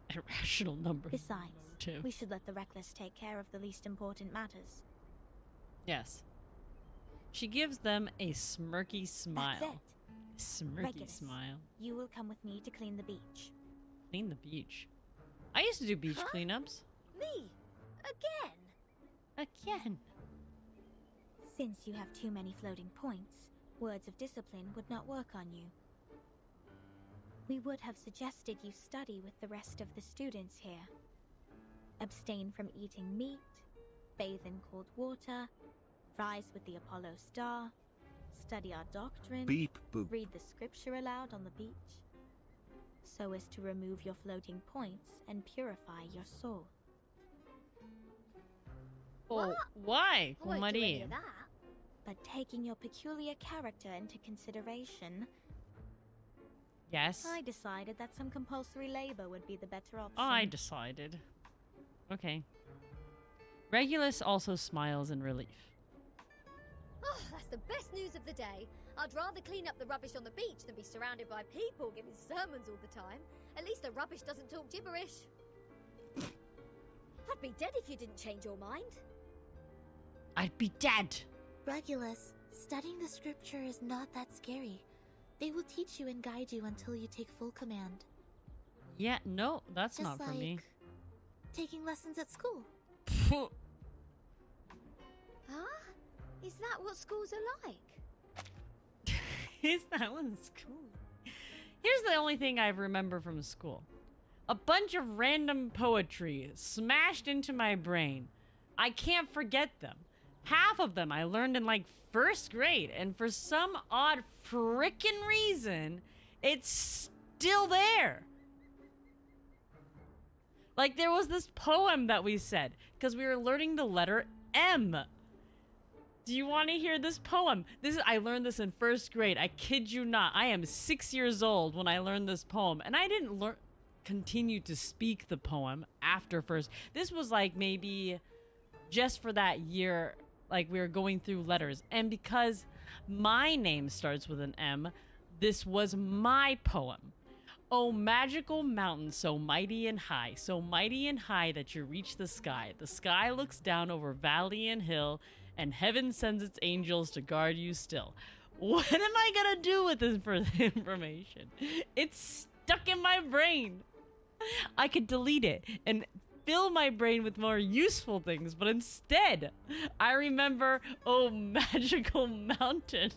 Irrational numbers. Besides, motive. we should let the reckless take care of the least important matters. Yes. She gives them a smirky smile. That's it. Smirky Regulus, smile. You will come with me to clean the beach. Clean the beach. I used to do beach cleanups. Me? Again? Again. Since you have too many floating points, words of discipline would not work on you. We would have suggested you study with the rest of the students here. Abstain from eating meat, bathe in cold water, rise with the Apollo star, study our doctrine, Beep boop. read the scripture aloud on the beach, so as to remove your floating points and purify your soul. Oh, why? I won't do any Kumari? of that. But taking your peculiar character into consideration, Yes. I decided that some compulsory labor would be the better option. I decided. Okay. Regulus also smiles in relief. Oh, that's the best news of the day. I'd rather clean up the rubbish on the beach than be surrounded by people giving sermons all the time. At least the rubbish doesn't talk gibberish. I'd be dead if you didn't change your mind. I'd be dead. Regulus, studying the scripture is not that scary. They will teach you and guide you until you take full command. Yeah, no, that's Just not for me. taking lessons at school. Huh? Is that what schools are like? Is that what school? Here's the only thing I remember from school. A bunch of random poetry smashed into my brain. I can't forget them. Half of them I learned in like 1st grade, and for some odd frickin' reason, it's still there. Like there was this poem that we said, because we were learning the letter M. Do you want to hear this poem? I learned this in 1st grade. I kid you not. I am 6 years old when I learned this poem, and I didn't continue to speak the poem after 1st. This was like maybe just for that year, like we were going through letters. And because my name starts with an M, this was my poem. Oh, magical mountain, so mighty and high that you reach the sky. The sky looks down over valley and hill, and heaven sends its angels to guard you still. What am I gonna do with this information? It's stuck in my brain. I could delete it and fill my brain with more useful things, but instead, I remember, oh, magical mountain.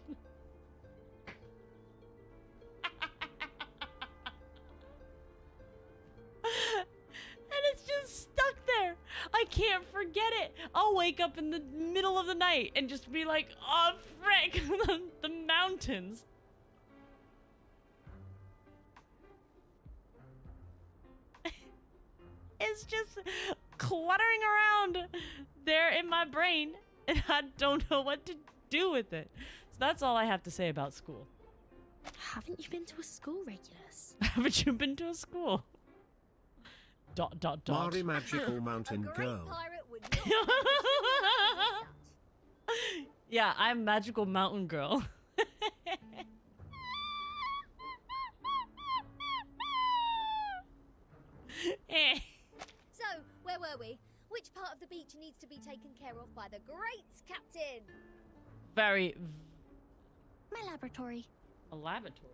And it's just stuck there. I can't forget it. I'll wake up in the middle of the night and just be like, oh, frick, the mountains. It's just cluttering around there in my brain, and I don't know what to do with it. So that's all I have to say about school. Haven't you been to a school, Regulus? Haven't you been to a school? ... Mari Magical Mountain Girl. Yeah, I'm Magical Mountain Girl. So, where were we? Which part of the beach needs to be taken care of by the great captain? My laboratory. A laboratory?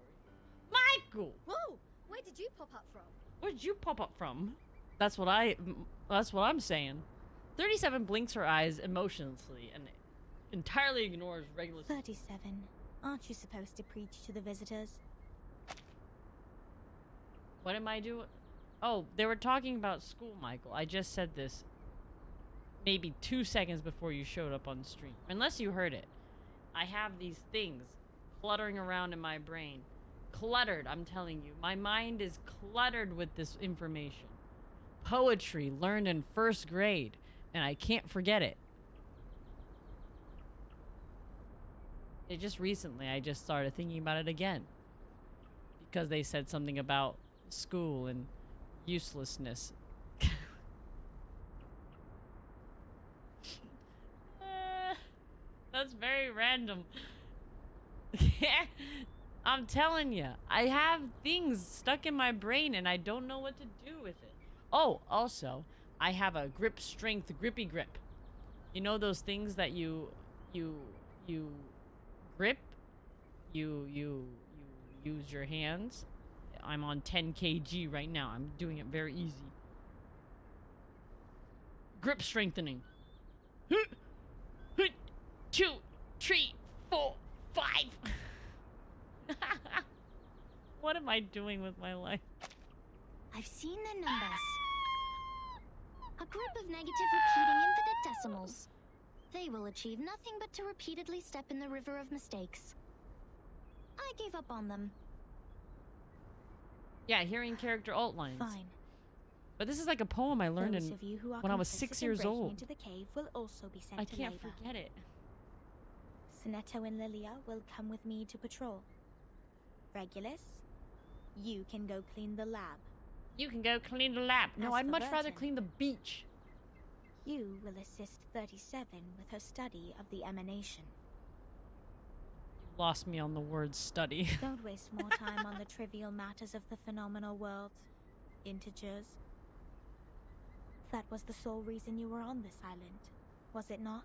Michael! Whoa! Where did you pop up from? Where'd you pop up from? That's what I'm saying. 37 blinks her eyes emotionlessly and entirely ignores regular... 37. Aren't you supposed to preach to the visitors? What am I doing? Oh, they were talking about school, Michael. I just said this maybe 2 seconds before you showed up on stream. Unless you heard it. I have these things cluttering around in my brain. Cluttered, I'm telling you. My mind is cluttered with this information. Poetry learned in 1st grade, and I can't forget it. It just recently, I just started thinking about it again. Because they said something about school and uselessness. That's very random. I'm telling you, I have things stuck in my brain and I don't know what to do with it. Oh, also, I have a grip strength grippy grip. You know those things that you grip? You use your hands? I'm on 10 kg right now. I'm doing it very easy. Grip strengthening. 2, 3, 4, 5. What am I doing with my life? I've seen the numbers. A group of negative repeating infinite decimals. They will achieve nothing but to repeatedly step in the river of mistakes. I gave up on them. Yeah, hearing character alt lines. Fine. But this is like a poem I learned when I was 6 years old. Into the cave will also be sent I to can't labor. forget it. Sonetto and Lilia will come with me to patrol. Regulus, you can go clean the lab. You can go clean the lab. No, As I'd for much rather Burton, clean the beach. You will assist 37 with her study of the emanation. You lost me on the word study. Don't waste more time on the trivial matters of the phenomenal world. Integers. That was the sole reason you were on this island, was it not?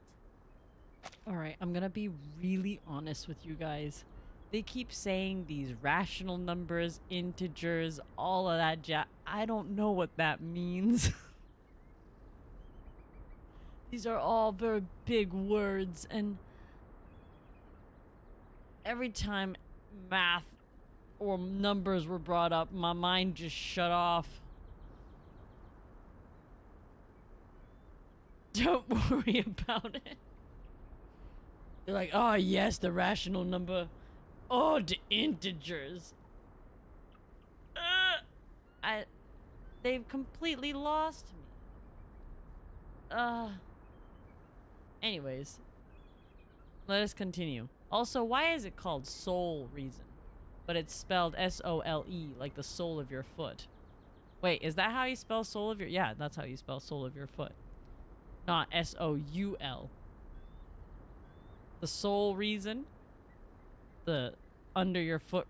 Alright, I'm gonna be really honest with you guys. They keep saying these rational numbers, integers, all of that I don't know what that means. These are all very big words, and every time math or numbers were brought up, my mind just shut off. Don't worry about it. They're like, oh yes, the rational number. Oh, the integers. They've completely lost me. Anyways. Let us continue. Also, why is it called sole reason? But it's spelled S-O-L-E, like the sole of your foot. Wait, is that how you spell sole of your... Yeah, that's how you spell sole of your foot. Not S-O-U-L. The sole reason? The under your foot...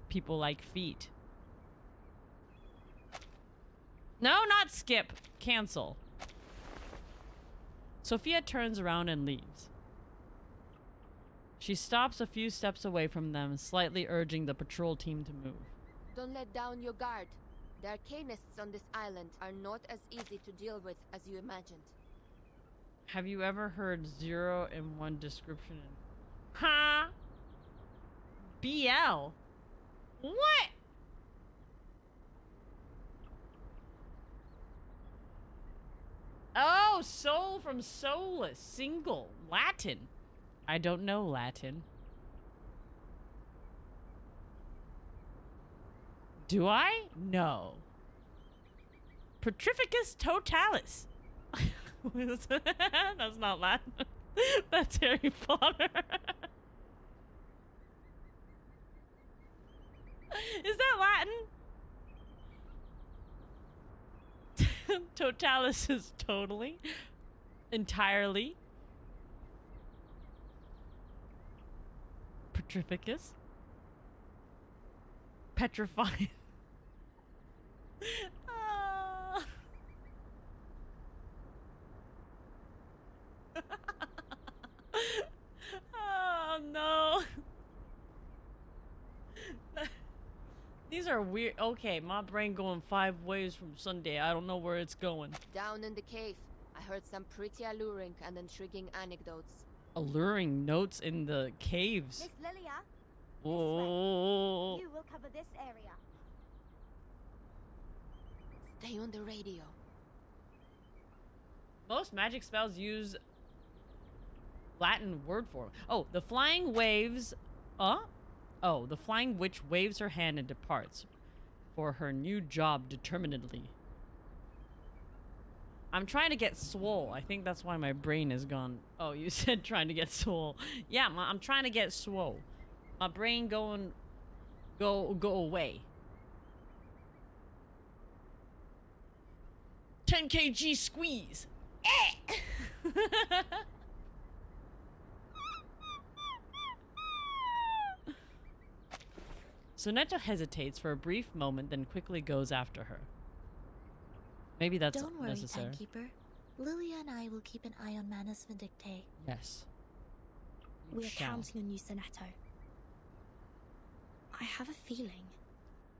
People like feet. No, not skip. Cancel. Sophia turns around and leaves. She stops a few steps away from them, slightly urging the patrol team to move. Don't let down your guard. The arcanists on this island are not as easy to deal with as you imagined. Have you ever heard 0 in 1 description? Huh? BL? What? Oh, soul from soulless. Single. Latin. I don't know Latin. Do I? No. Petrificus totalis. That's not Latin. That's Harry Potter. Is that Latin? Totalis is totally. Entirely. Petrificus. Petrified. Oh no. These are weird. Okay, my brain going 5 ways from Sunday. I don't know where it's going. Down in the cave, I heard some pretty alluring and intriguing anecdotes. Alluring notes in the caves. Miss Lilia, Oh. you will cover this area. Stay on the radio. Most magic spells use Latin word form. Oh, the flying waves. Oh, the flying witch waves her hand and departs for her new job determinedly. I'm trying to get swole. I think that's why my brain is gone. Oh, you said trying to get swole. Yeah, I'm trying to get swole. My brain go away. 10 kg squeeze. Sonetto hesitates for a brief moment, then quickly goes after her. Maybe that's Don't worry, necessary. Timekeeper. Lilia and I will keep an eye on Manus Vindicte. Yes. We are shall. counting on you, Sonetto. I have a feeling.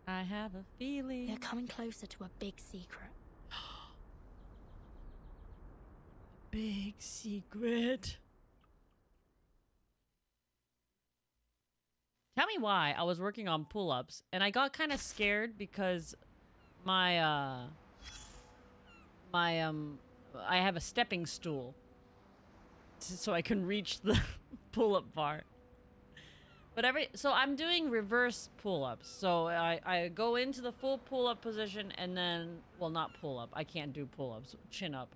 I have a feeling. We are coming closer to a big secret. Big secret. Tell me why I was working on pull-ups and I got kind of scared because I have a stepping stool so I can reach the pull-up bar. But so I'm doing reverse pull-ups. So I go into the full pull-up position and then, well, not pull-up. I can't do pull-ups. Chin up.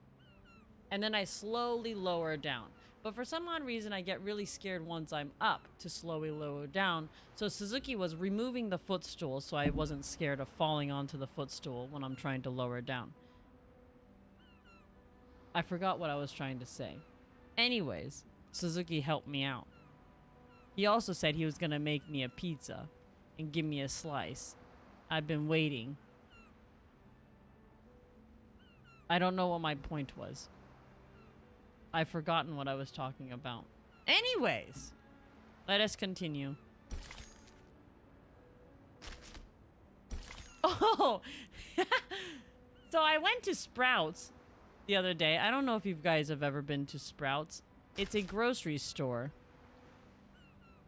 And then I slowly lower down. But for some odd reason, I get really scared once I'm up to slowly lower down. So Suzuki was removing the footstool so I wasn't scared of falling onto the footstool when I'm trying to lower down. I forgot what I was trying to say. Anyways, Suzuki helped me out. He also said he was gonna make me a pizza and give me a slice. I've been waiting. I don't know what my point was. I've forgotten what I was talking about. Anyways, let us continue. Oh! So I went to Sprouts the other day. I don't know if you guys have ever been to Sprouts. It's a grocery store.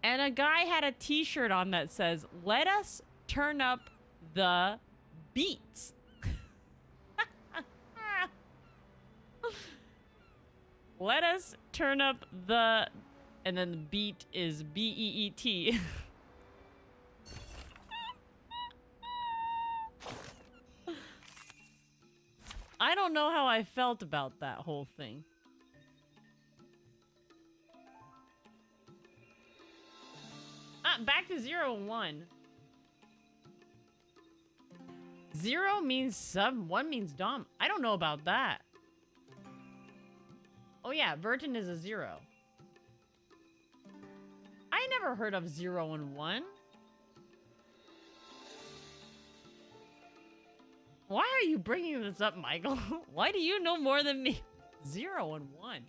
And a guy had a t-shirt on that says, "Let us turn up the beats." Let us turn up the... And then the beat is B-E-E-T. I don't know how I felt about that whole thing. Back to 0 and 1. 0 means sub, 1 means dom. I don't know about that. Oh yeah, Vertin is a 0. I never heard of 0 and 1. Why are you bringing this up, Michael? Why do you know more than me? 0 and 1. I'm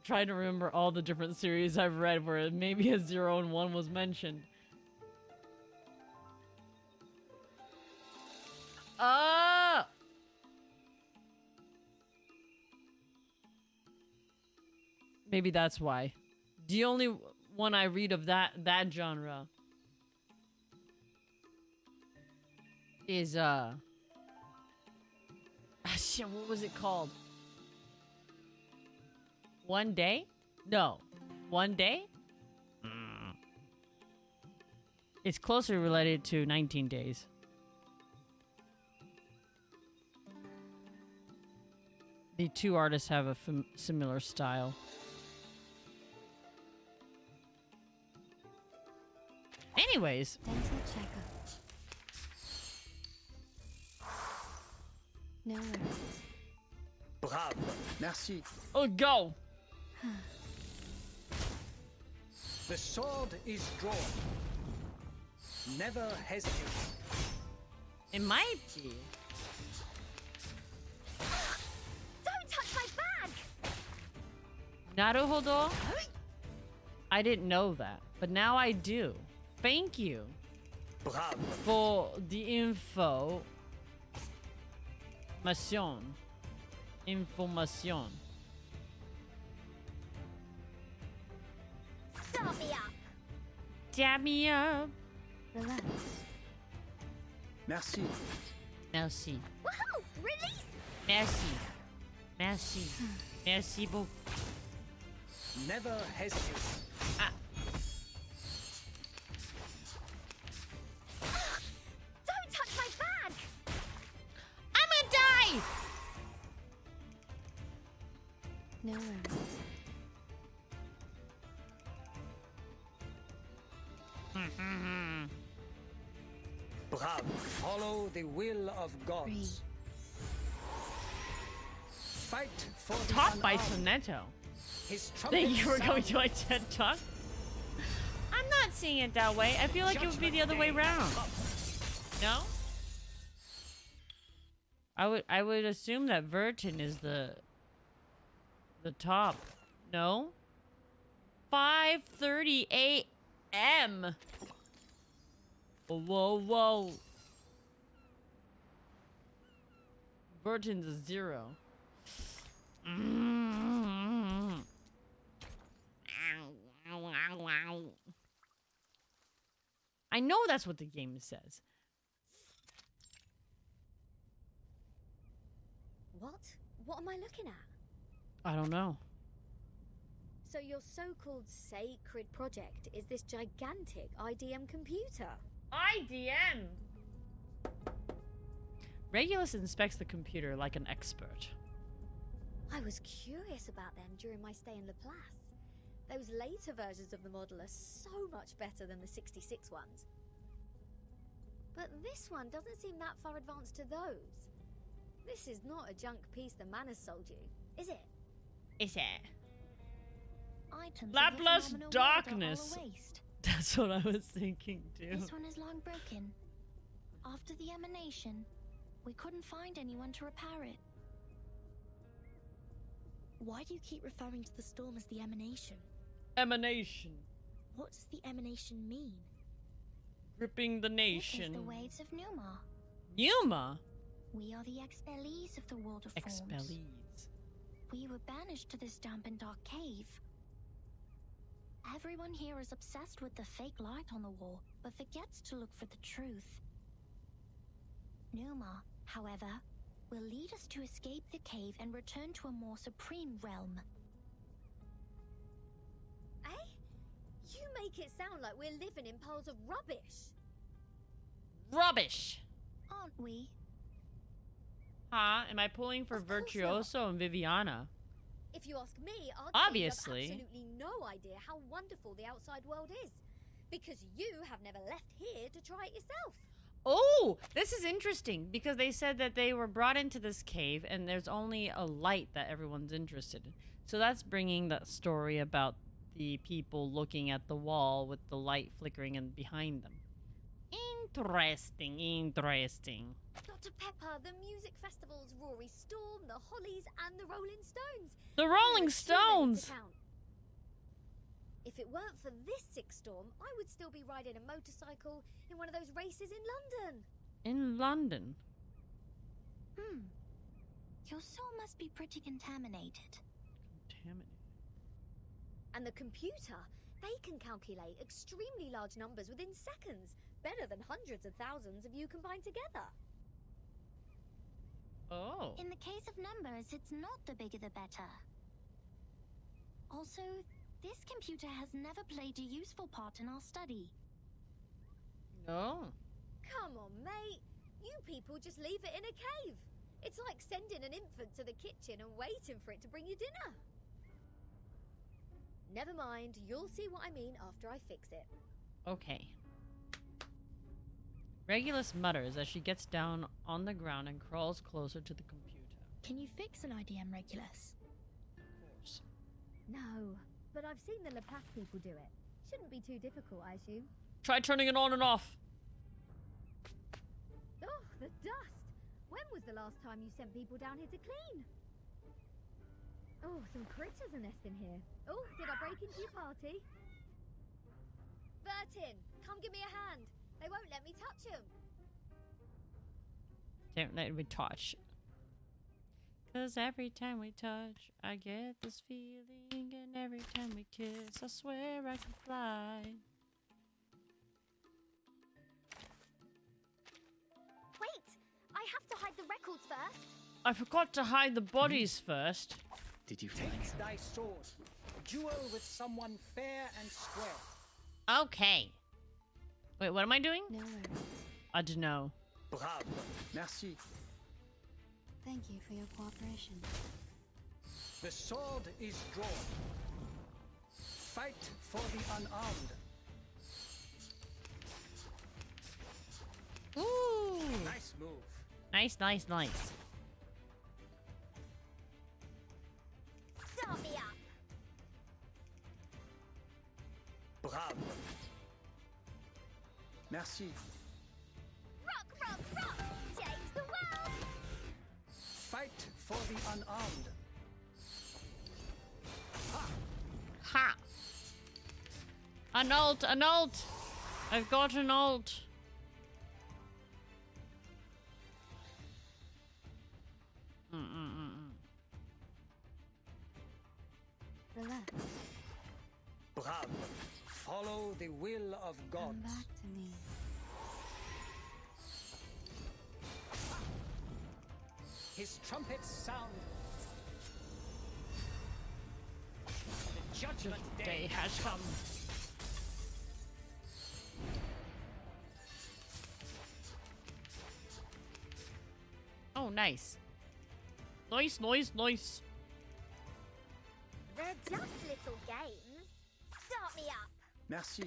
trying to remember all the different series I've read where maybe a 0 and 1 was mentioned. Maybe that's why. The only one I read of that genre is shit, what was it called? One Day? No. One Day? It's closely related to 19 Days. The two artists have a similar style. Anyways. Dental checkup. No worries. Bravo. Merci. Oh, go. The sword is drawn. Never hesitate. It might be. Don't touch my bag! Naruhodo? I didn't know that, but now I do. Thank you for the info. Information. Stop me up! Dab me up. Relax. Merci. Merci. Woohoo! Release! Merci. Merci. Merci beaucoup. Never hesitate. Don't touch my bag! I'm gonna die! No worries. Bravo. Follow the will of gods. Fight for the Taught by unarmed. Sonetto. His Think you were trumpet going to a sounds. TED Talk? I'm not seeing it that way. I feel like it would be the other way around. No? I would assume that Vertin is the top. No? 5:30 a.m. Whoa, whoa. Vertin's a 0. I know that's what the game says. What? What am I looking at? I don't know. So your so-called sacred project is this gigantic IDM computer? IDM! Regulus inspects the computer like an expert. I was curious about them during my stay in Laplace. Those later versions of the model are so much better than the 66 ones. But this one doesn't seem that far advanced to those. This is not a junk piece the man has sold you, is it? Is it? Items Laplace darkness. That's what I was thinking too. This one is long broken. After the emanation, we couldn't find anyone to repair it. Why do you keep referring to the storm as the emanation? Emanation. What does the emanation mean? Gripping the It is nation. the waves of Numa. Yuma. We are the expellees of the world of forms. Expellees. We were banished to this damp and dark cave. Everyone here is obsessed with the fake light on the wall, but forgets to look for the truth. Numa, however, will lead us to escape the cave and return to a more supreme realm. Eh? You make it sound like we're living in piles of rubbish. Rubbish. Aren't we? Huh? Am I pulling for Virtuoso and Viviana? If you ask me, I'd Obviously. say you have absolutely no idea how wonderful the outside world is. Because you have never left here to try it yourself. Oh, this is interesting because they said that they were brought into this cave and there's only a light that everyone's interested in. So that's bringing that story about the people looking at the wall with the light flickering in behind them. Interesting, interesting. Dr. Pepper, the music festivals, Rory Storm, the Hollies, and the Rolling Stones. The Rolling Stones! If it weren't for this sick storm, I would still be riding a motorcycle in one of those races in London. In London? Your soul must be pretty contaminated. Contaminated? And the computer, they can calculate extremely large numbers within seconds, better than hundreds of thousands of you combined together. Oh. In the case of numbers, it's not the bigger the better. Also, this computer has never played a useful part in our study. No. Come on, mate. You people just leave it in a cave. It's like sending an infant to the kitchen and waiting for it to bring you dinner. Never mind, you'll see what I mean after I fix it. Okay. Regulus mutters as she gets down on the ground and crawls closer to the computer. Can you fix an IDM, Regulus? Of course. No, but I've seen the Laplace people do it. Shouldn't be too difficult, I assume. Try turning it on and off. Oh, the dust! When was the last time you sent people down here to clean? Oh, some critters are nesting here. Oh, did I break into your party? Bertin, come give me a hand. They won't let me touch them. Don't let me touch. 'Cause every time we touch, I get this feeling. And every time we kiss, I swear I can fly. Wait! I have to hide the records first. I forgot to hide the bodies first. Did you find Take some? thy sword. Duel with someone fair and square. Okay. Wait, what am I doing? No worries. I don't know. Bravo. Merci. Thank you for your cooperation. The sword is drawn. Fight for the unarmed. Ooh. Nice move. Nice, nice, nice. Start me up. Bravo. Merci. Rock, rock, rock! Change the world! Fight for the unarmed. Ha! An ult, an ult! I've got an ult. Relax. Bravo. Follow the will of God. Come back to me. His trumpets sound. The judgment day has come. Oh, nice. Nice, nice, nice. They're just little games. Start me up. Merci.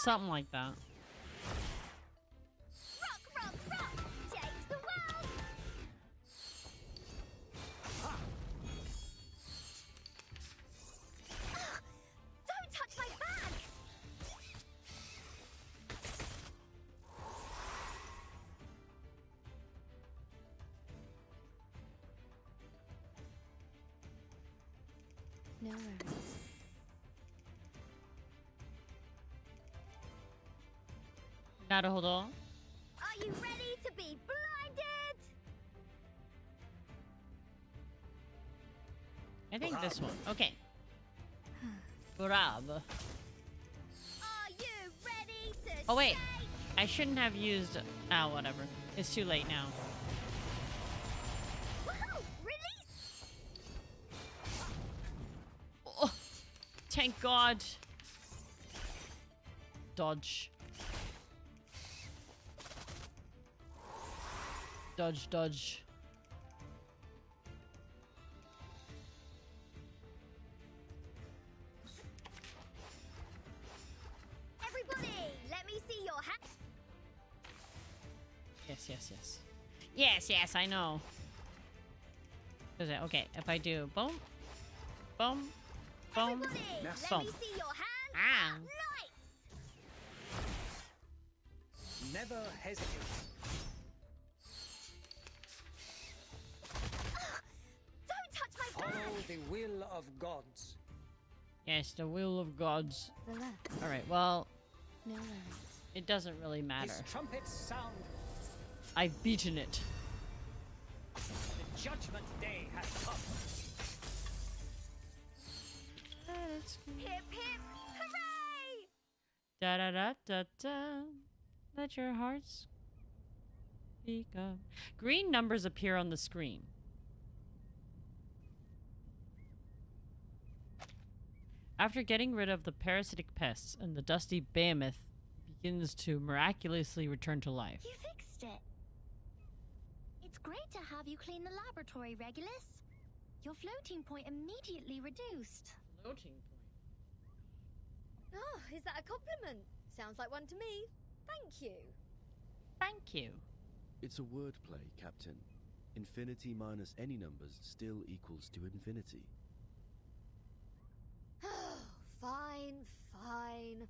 Something like that. Rock, rock, rock! Change the world! Don't touch my bag! No worries. Naruhodo. Are you ready to be blinded? I think this one. Okay. Bravo. Are you ready to Oh wait, shake? I shouldn't have used. Ah, whatever. It's too late now. Woohoo! Release! Oh, thank God. Dodge. Dodge, dodge. Everybody, let me see your hat. Yes, yes, yes. Yes, yes, I know. Okay, if I do boom, boom, boom, Everybody, let boom. me see your hand. Ah. Lights! Never hesitate. Don't touch my Follow bag! the will of gods. Yes, the will of gods. Relax. Alright, well, No worries. it doesn't really matter. His trumpets sound. I've beaten it. The judgment day has come. Hip hip! Hooray! Da da da da da. Let your hearts speak up. Green numbers appear on the screen. After getting rid of the parasitic pests and the dusty behemoth begins to miraculously return to life. You fixed it. It's great to have you clean the laboratory, Regulus. Your floating point immediately reduced. Floating point? Oh, is that a compliment? Sounds like one to me. Thank you. Thank you. It's a wordplay, Captain. Infinity minus any numbers still equals to infinity. Fine, fine.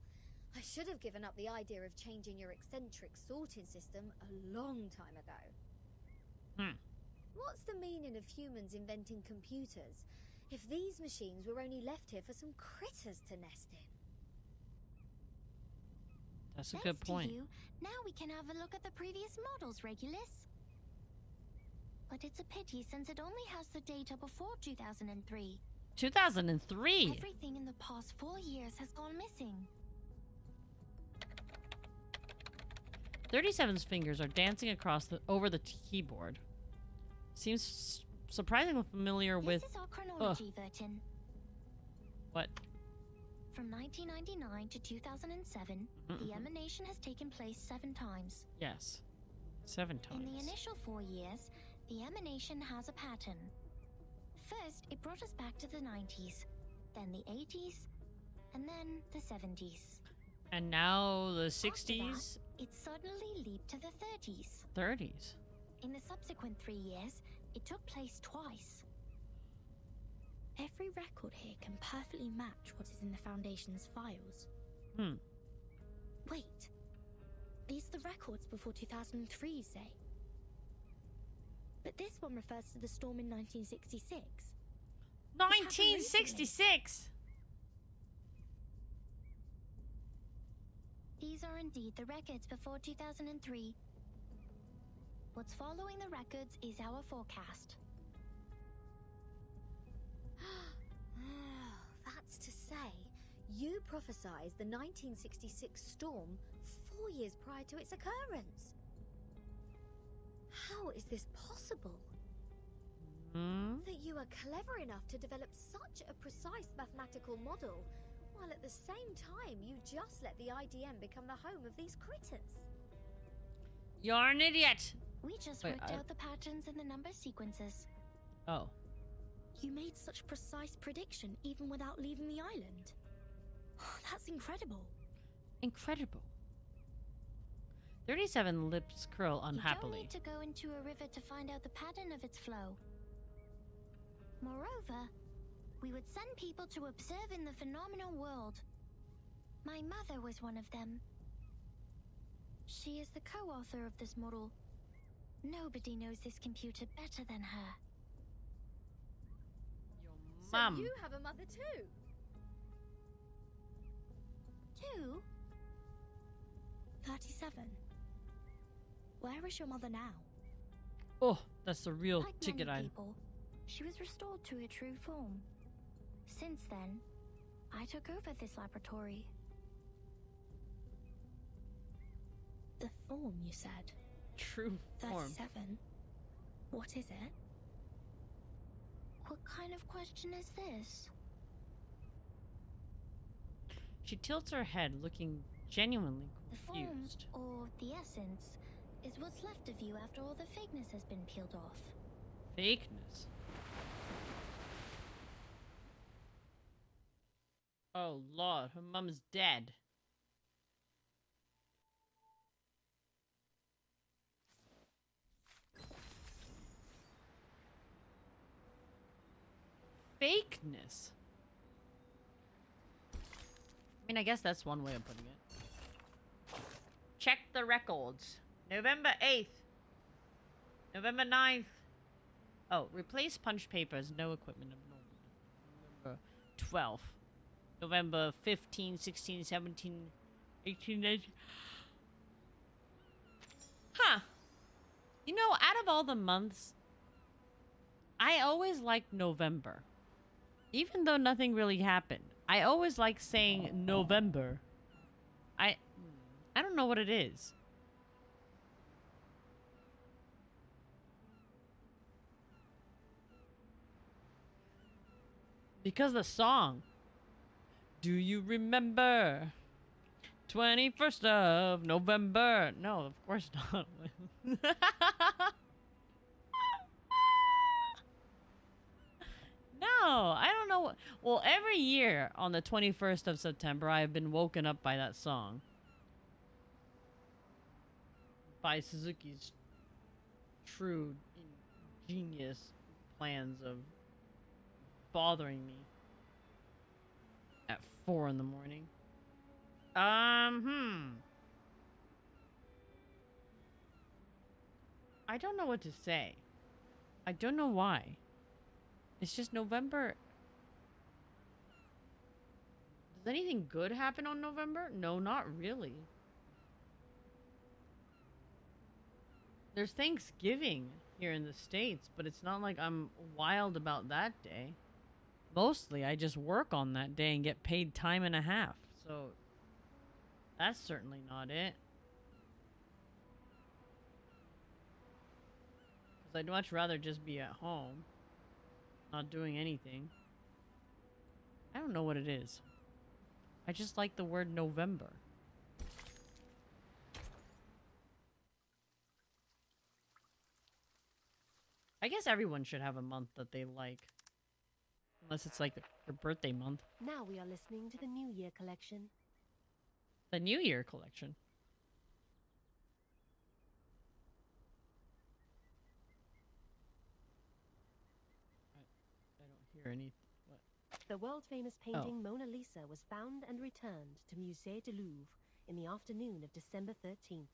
I should have given up the idea of changing your eccentric sorting system a long time ago. What's the meaning of humans inventing computers if these machines were only left here for some critters to nest in? That's a Thanks good point. To you. Now we can have a look at the previous models, Regulus. But it's a pity since it only has the data before 2003. 2003? Everything in the past 4 years has gone missing. 37's fingers are dancing across over the keyboard. Seems surprisingly familiar with. This is our chronology, Vertin. What? From 1999 to 2007, the emanation has taken place 7 times. Yes. 7 times. In the initial 4 years, the emanation has a pattern. First, it brought us back to the 90s, then the 80s, and then the 70s. And now the After 60s? that, it suddenly leaped to the 30s. 30s. In the subsequent 3 years, it took place twice. Every record here can perfectly match what is in the Foundation's files. Wait. These are the records before 2003, you say? But this one refers to the storm in 1966. 1966! These are indeed the records before 2003. What's following the records is our forecast. That's to say, you prophesied the 1966 storm 4 years prior to its occurrence. How is this possible? That you are clever enough to develop such a precise mathematical model, while at the same time you just let the IDM become the home of these critters. You're an idiot! We just Wait, worked out the patterns in the number sequences. Oh. You made such precise prediction even without leaving the island. That's incredible. Incredible. 37 lips curl You don't unhappily. need to go into a river to find out the pattern of its flow. Moreover, we would send people to observe in the phenomenal world. My mother was one of them. She is the co-author of this model. Nobody knows this computer better than her. So Mum. you have a mother too? 2? 37. Where is your mother now? Oh, that's the real Like ticket many item. people, she was restored to her true form. Since then, I took over this laboratory. The form, you said? True form. 37. What is it? What kind of question is this? She tilts her head, looking genuinely The form, confused. or the essence, is what's left of you after all the fakeness has been peeled off. Fakeness. Oh Lord, her mum's dead. Fakeness. I mean, I guess that's one way of putting it. Check the records. November 8th. November 9th. Oh, replace punch papers. No equipment. November 12th. November 15, 16, 17, 18, 19. Huh. You know, out of all the months, I always liked November. Even though nothing really happened. I always like saying November. I don't know what it is. Because the song. Do you remember 21st of November? No, of course not. No, I don't know. Well, every year on the 21st of September, I have been woken up by that song. By Suzuki's true genius plans of bothering me at 4 in the morning. I don't know what to say. I don't know why. It's just November. Does anything good happen on November? No, not really. There's Thanksgiving here in the States, but it's not like I'm wild about that day. Mostly, I just work on that day and get paid time and a half. So, that's certainly not it. Because I'd much rather just be at home. Not doing anything. I don't know what it is. I just like the word November. I guess everyone should have a month that they like. Unless it's like their birthday month. Now we are listening to the New Year collection. The New Year collection. I don't hear any. What? The world-famous painting Mona Lisa was found and returned to Musée du Louvre in the afternoon of December 13th.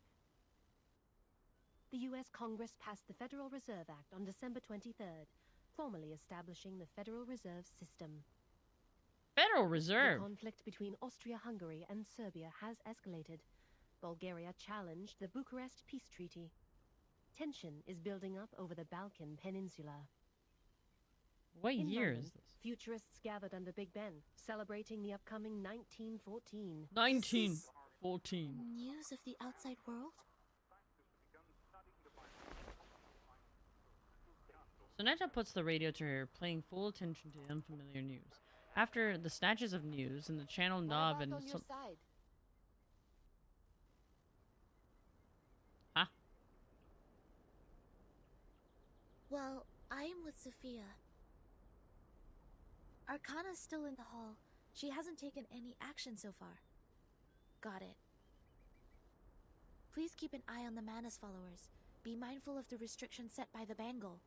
The U.S. Congress passed the Federal Reserve Act on December 23rd, formally establishing the Federal Reserve System. Federal Reserve? The conflict between Austria-Hungary and Serbia has escalated. Bulgaria challenged the Bucharest Peace Treaty. Tension is building up over the Balkan Peninsula. What In year London, is this? Futurists gathered under Big Ben, celebrating the upcoming 1914. 1914. News of the outside world? Sonetta puts the radio to her, paying full attention to the unfamiliar news. After the snatches of news and the channel knob and Huh? Well, I am with Sophia. Arcana's still in the hall. She hasn't taken any action so far. Got it. Please keep an eye on the Manus followers. Be mindful of the restrictions set by the Bangle.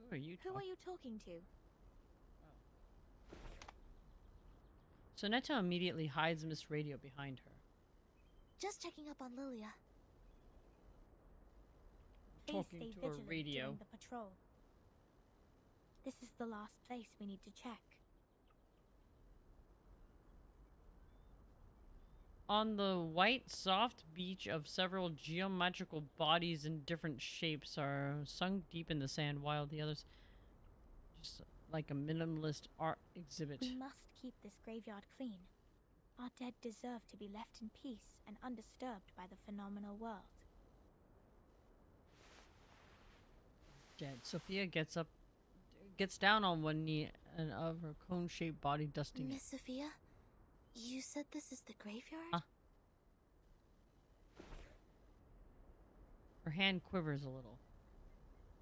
Who are you talking to? Sonetta immediately hides Miss Radio behind her. Just checking up on Lilia. Talking Stay to a vigilant radio. during the patrol. This is the last place we need to check. On the white, soft beach of several geometrical bodies in different shapes are sunk deep in the sand, while the others just like a minimalist art exhibit. We must keep this graveyard clean. Our dead deserve to be left in peace and undisturbed by the phenomenal world. Dead. Sophia gets down on one knee and of her cone-shaped body dusting it. Miss Sophia, you said this is the graveyard? Huh? Her hand quivers a little.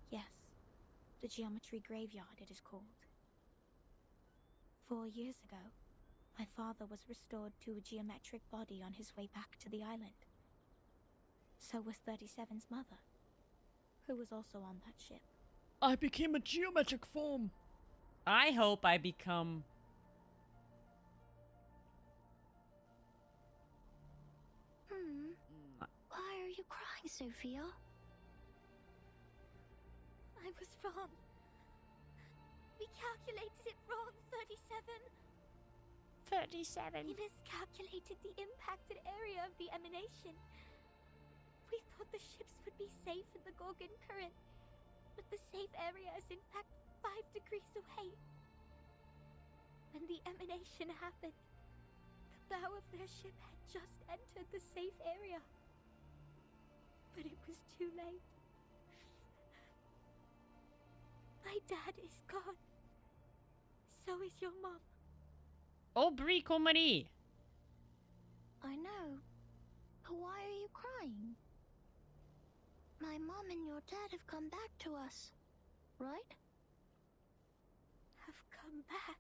Yes, the geometry graveyard it is called. 4 years ago, my father was restored to a geometric body on his way back to the island. So was 37's mother, who was also on that ship. I became a geometric form. I hope I become... Why are you crying, Sophia? I was wrong. We calculated it wrong, 37. 37. We miscalculated the impacted area of the emanation. We thought the ships would be safe in the Gorgon current, but the safe area is in fact 5 degrees away. When the emanation happened, the bow of their ship had just entered the safe area. But it was too late. My dad is gone. So is your mom. Aubry Comedy. I know. But why are you crying? My mom and your dad have come back to us, right? Have come back?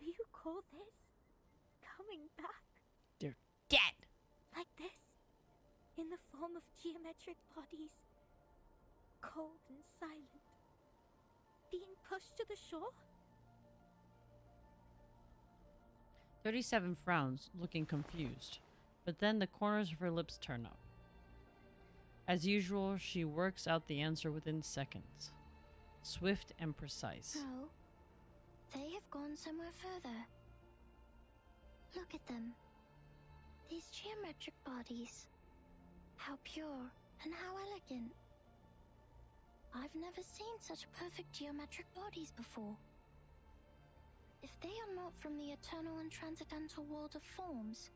Do you call this coming back? They're dead. Like this? In the form of geometric bodies, cold and silent, being pushed to the shore? 37 frowns, looking confused, but then the corners of her lips turn up. As usual, she works out the answer within seconds. Swift and precise. No. They have gone somewhere further. Look at them. These geometric bodies. How pure and how elegant. I've never seen such perfect geometric bodies before. If they are not from the eternal and transcendental world of forms,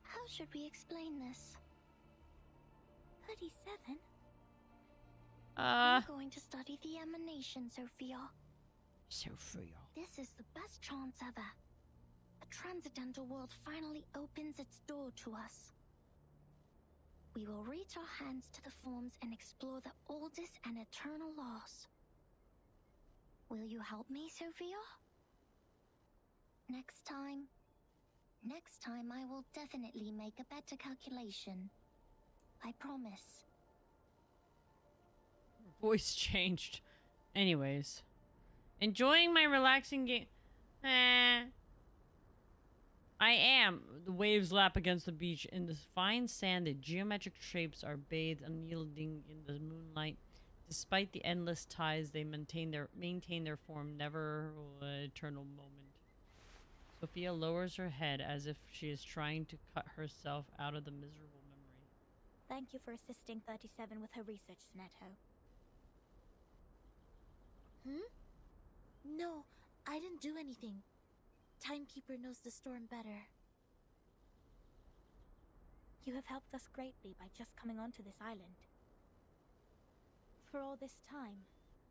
how should we explain this? 37? We're going to study the emanation, Sophia. Sophia. This is the best chance ever. The transcendental world finally opens its door to us. We will reach our hands to the forms and explore the oldest and eternal laws. Will you help me, Sophia? Next time I will definitely make a better calculation. I promise. Voice changed. Anyways. Enjoying my relaxing game. I am. The waves lap against the beach. In the fine sand, the geometric shapes are bathed unyielding in the moonlight. Despite the endless tides, they maintain their form, never eternal moment. Sophia lowers her head as if she is trying to cut herself out of the miserable memory. Thank you for assisting 37 with her research, Sineto. No, I didn't do anything. Timekeeper knows the storm better. You have helped us greatly by just coming onto this island. For all this time,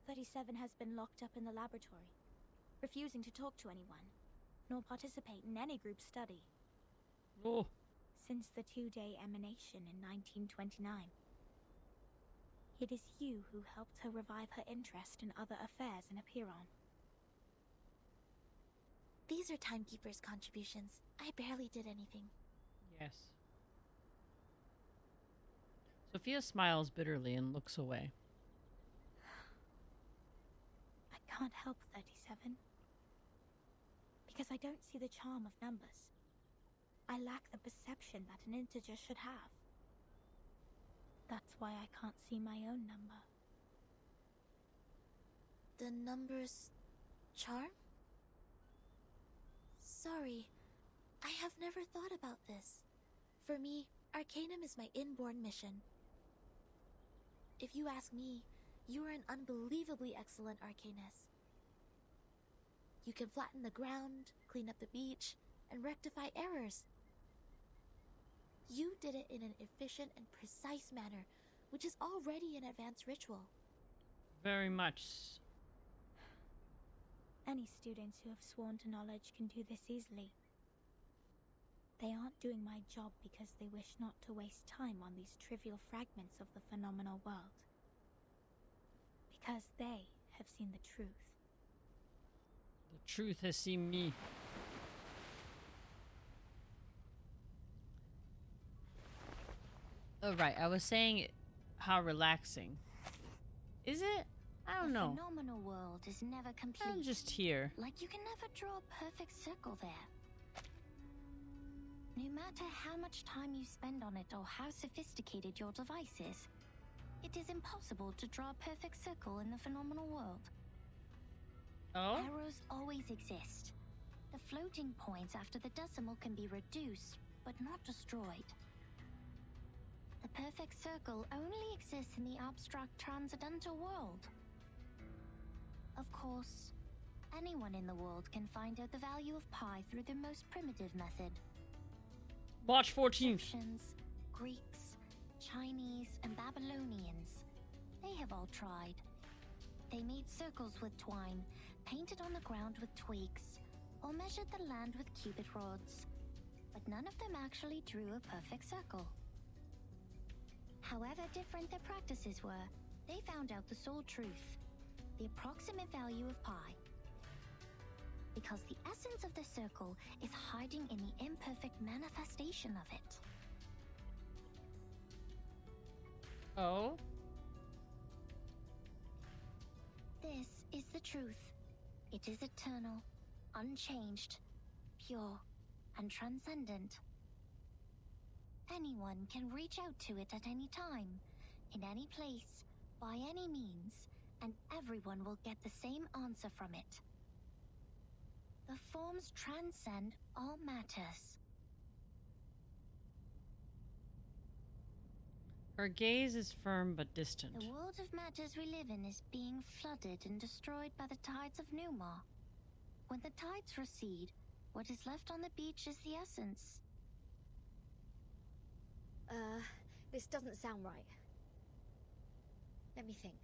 37 has been locked up in the laboratory, refusing to talk to anyone, nor participate in any group study. Oh. Since the 2-day emanation in 1929. It is you who helped her revive her interest in other affairs in Apiron. These are Timekeeper's contributions. I barely did anything. Yes. Sophia smiles bitterly and looks away. I can't help 37. Because I don't see the charm of numbers. I lack the perception that an integer should have. That's why I can't see my own number. The number's charm? Sorry, I have never thought about this. For me, Arcanum is my inborn mission. If you ask me, you are an unbelievably excellent Arcanist. You can flatten the ground, clean up the beach, and rectify errors. You did it in an efficient and precise manner, which is already an advanced ritual. Very much. Any students who have sworn to knowledge can do this easily. They aren't doing my job because they wish not to waste time on these trivial fragments of the phenomenal world. Because they have seen the truth. The truth has seen me. Oh, right. I was saying how relaxing. Is it? I don't know. The phenomenal world is never complete. I'm just here. Like you can never draw a perfect circle there. No matter how much time you spend on it or how sophisticated your device is, it is impossible to draw a perfect circle in the phenomenal world. Oh? Errors always exist. The floating points after the decimal can be reduced, but not destroyed. The perfect circle only exists in the abstract transcendental world. Of course, anyone in the world can find out the value of pi through the most primitive method. March 14th. Egyptians, Greeks, Chinese, and Babylonians. They have all tried. They made circles with twine, painted on the ground with twigs, or measured the land with cubit rods. But none of them actually drew a perfect circle. However different their practices were, they found out the sole truth, the approximate value of pi. Because the essence of the circle is hiding in the imperfect manifestation of it. Oh? This is the truth. It is eternal, unchanged, pure, and transcendent. Anyone can reach out to it at any time, in any place, by any means, and everyone will get the same answer from it. The forms transcend all matters. Her gaze is firm but distant. The world of matters we live in is being flooded and destroyed by the tides of Numa. When the tides recede, what is left on the beach is the essence. This doesn't sound right. Let me think.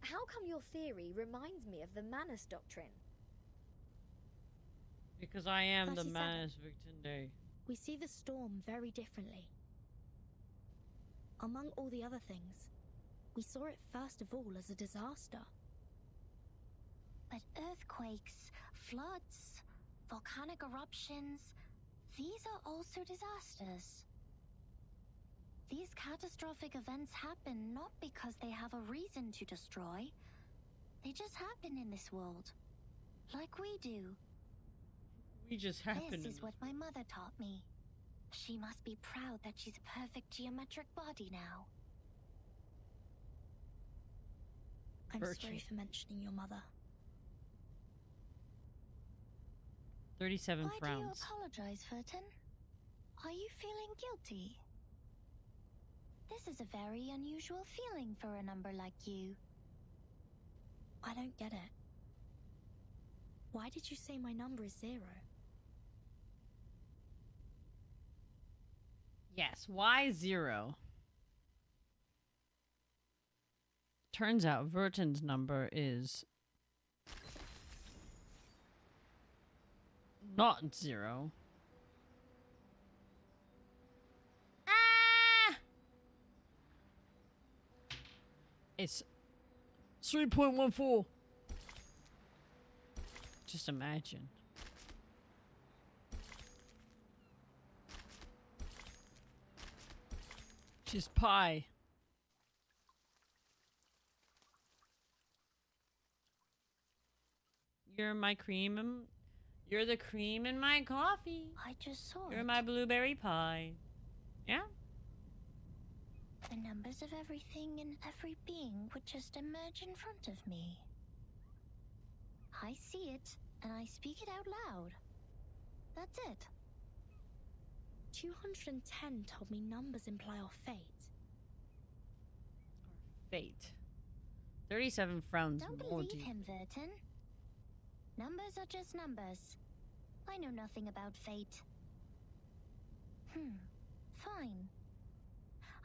How come your theory reminds me of the Manus Doctrine? Because I am the 37. Manus Victinde. We see the storm very differently. Among all the other things, we saw it first of all as a disaster. But earthquakes, floods, volcanic eruptions, these are also disasters. These catastrophic events happen not because they have a reason to destroy. They just happen in this world. Like we do. We just happen. This is what my mother taught me. She must be proud that she's a perfect geometric body now. I'm sorry for mentioning your mother. 37 Why frowns. do you apologize, Furton? Are you feeling guilty? This is a very unusual feeling for a number like you. I don't get it. Why did you say my number is 0? Yes, why 0? Turns out Verton's number is not 0. It's 3.14. Just imagine. Just pi. You're my cream and you're the cream in my coffee. I just saw You're it. my blueberry pie. Yeah? The numbers of everything and every being would just emerge in front of me. I see it, and I speak it out loud. That's it. 210 told me numbers imply our fate. Fate. 37 frowns Don't more believe deep. him, Vertin. Numbers are just numbers. I know nothing about fate. Fine.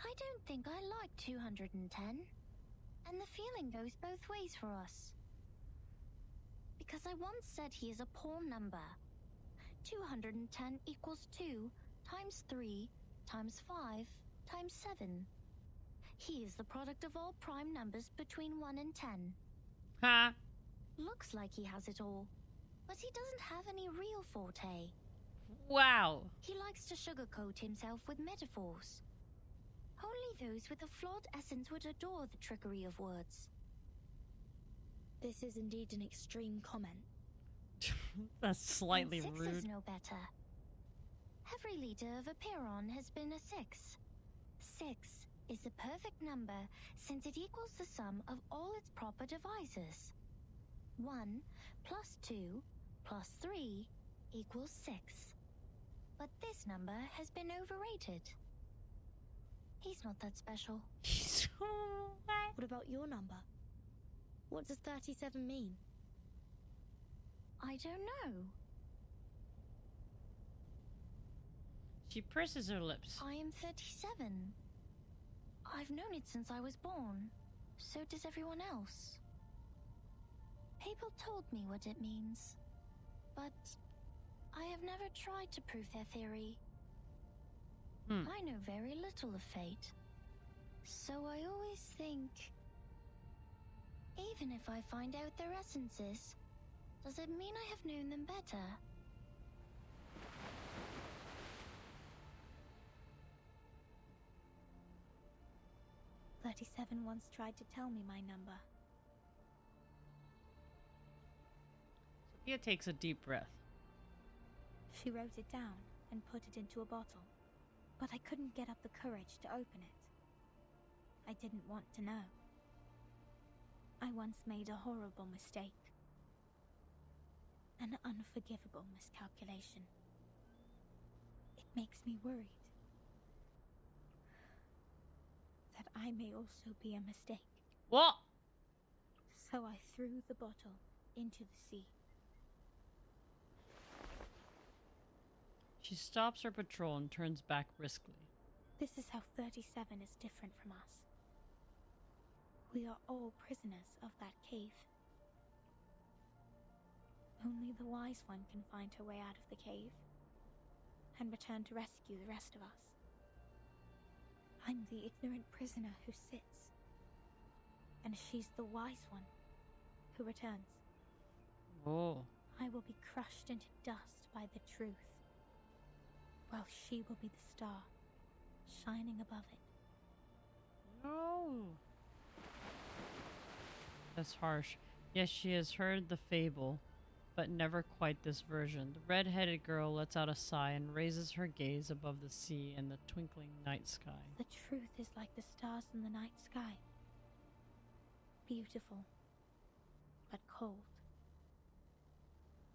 I don't think I like 210. And the feeling goes both ways for us. Because I once said he is a poor number. 210 equals 2 times 3 times 5 times 7. He is the product of all prime numbers between 1 and 10. Ha! Looks like he has it all, but he doesn't have any real forte. Wow! He likes to sugarcoat himself with metaphors. Only those with a flawed essence would adore the trickery of words. This is indeed an extreme comment. That's slightly and 6 rude. is no better. Every leader of a Piron has been a 6. 6 is the perfect number since it equals the sum of all its proper divisors. 1 plus 2 plus 3 equals 6. But this number has been overrated. He's not that special. What about your number? What does 37 mean? I don't know. She purses her lips. I am 37. I've known it since I was born. So does everyone else. People told me what it means, but I have never tried to prove their theory. I know very little of fate, so I always think, even if I find out their essences, does it mean I have known them better? "37 once tried to tell me my number." Sophia takes a deep breath. She wrote it down and put it into a bottle, but I couldn't get up the courage to open it. I didn't want to know. I once made a horrible mistake. An unforgivable miscalculation. It makes me worried that I may also be a mistake. What? So I threw the bottle into the sea. She stops her patrol and turns back briskly. This is how 37 is different from us. We are all prisoners of that cave. Only the wise one can find her way out of the cave and return to rescue the rest of us. I'm the ignorant prisoner who sits, and she's the wise one who returns. Oh. I will be crushed into dust by the truth, while she will be the star shining above it. No. That's harsh. Yes, she has heard the fable, but never quite this version. The red-headed girl lets out a sigh and raises her gaze above the sea and the twinkling night sky. The truth is like the stars in the night sky. Beautiful, but cold.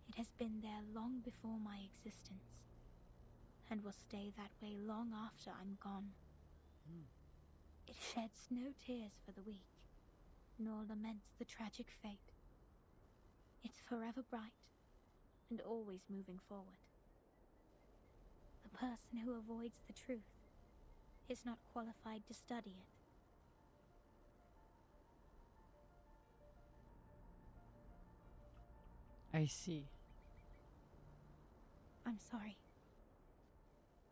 It has been there long before my existence, and will stay that way long after I'm gone. It sheds no tears for the weak, nor laments the tragic fate. It's forever bright, and always moving forward. The person who avoids the truth is not qualified to study it. I see. I'm sorry.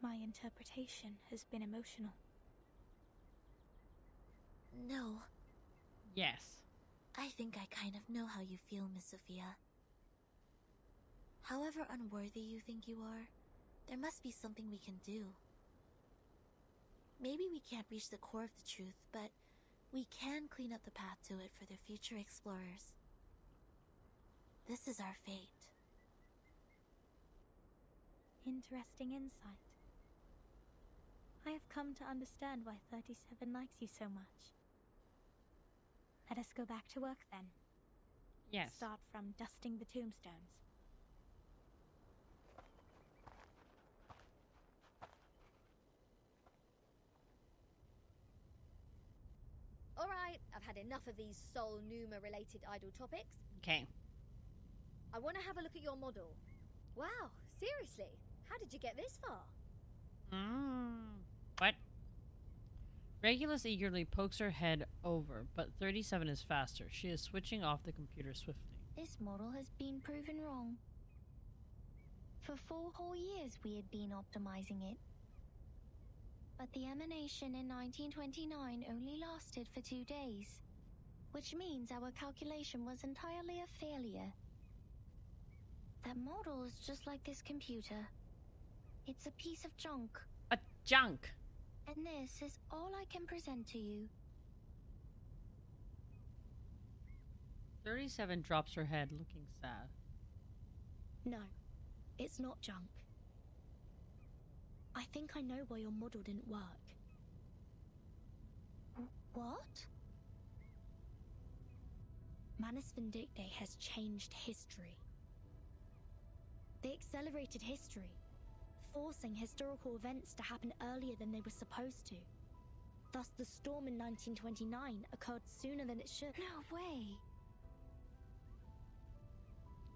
My interpretation has been emotional. No. Yes. I think I kind of know how you feel, Miss Sophia. However unworthy you think you are, there must be something we can do. Maybe we can't reach the core of the truth, but we can clean up the path to it for the future explorers. This is our fate. Interesting insight. I have come to understand why 37 likes you so much. Let us go back to work then. Yes. Start from dusting the tombstones. had enough of these Sol Numa-related idle topics. Okay. I want to have a look at your model. Wow, seriously? How did you get this far? What? Regulus eagerly pokes her head over, but 37 is faster. She is switching off the computer swiftly. This model has been proven wrong. For 4 whole years we had been optimizing it. But the emanation in 1929 only lasted for 2 days, which means our calculation was entirely a failure. That model is just like this computer. It's a piece of junk. A junk? And this is all I can present to you. 37 drops her head, looking sad. No, it's not junk. I think I know why your model didn't work. What? Manus Vindicte has changed history. They accelerated history, forcing historical events to happen earlier than they were supposed to. Thus, the storm in 1929 occurred sooner than it should. No way!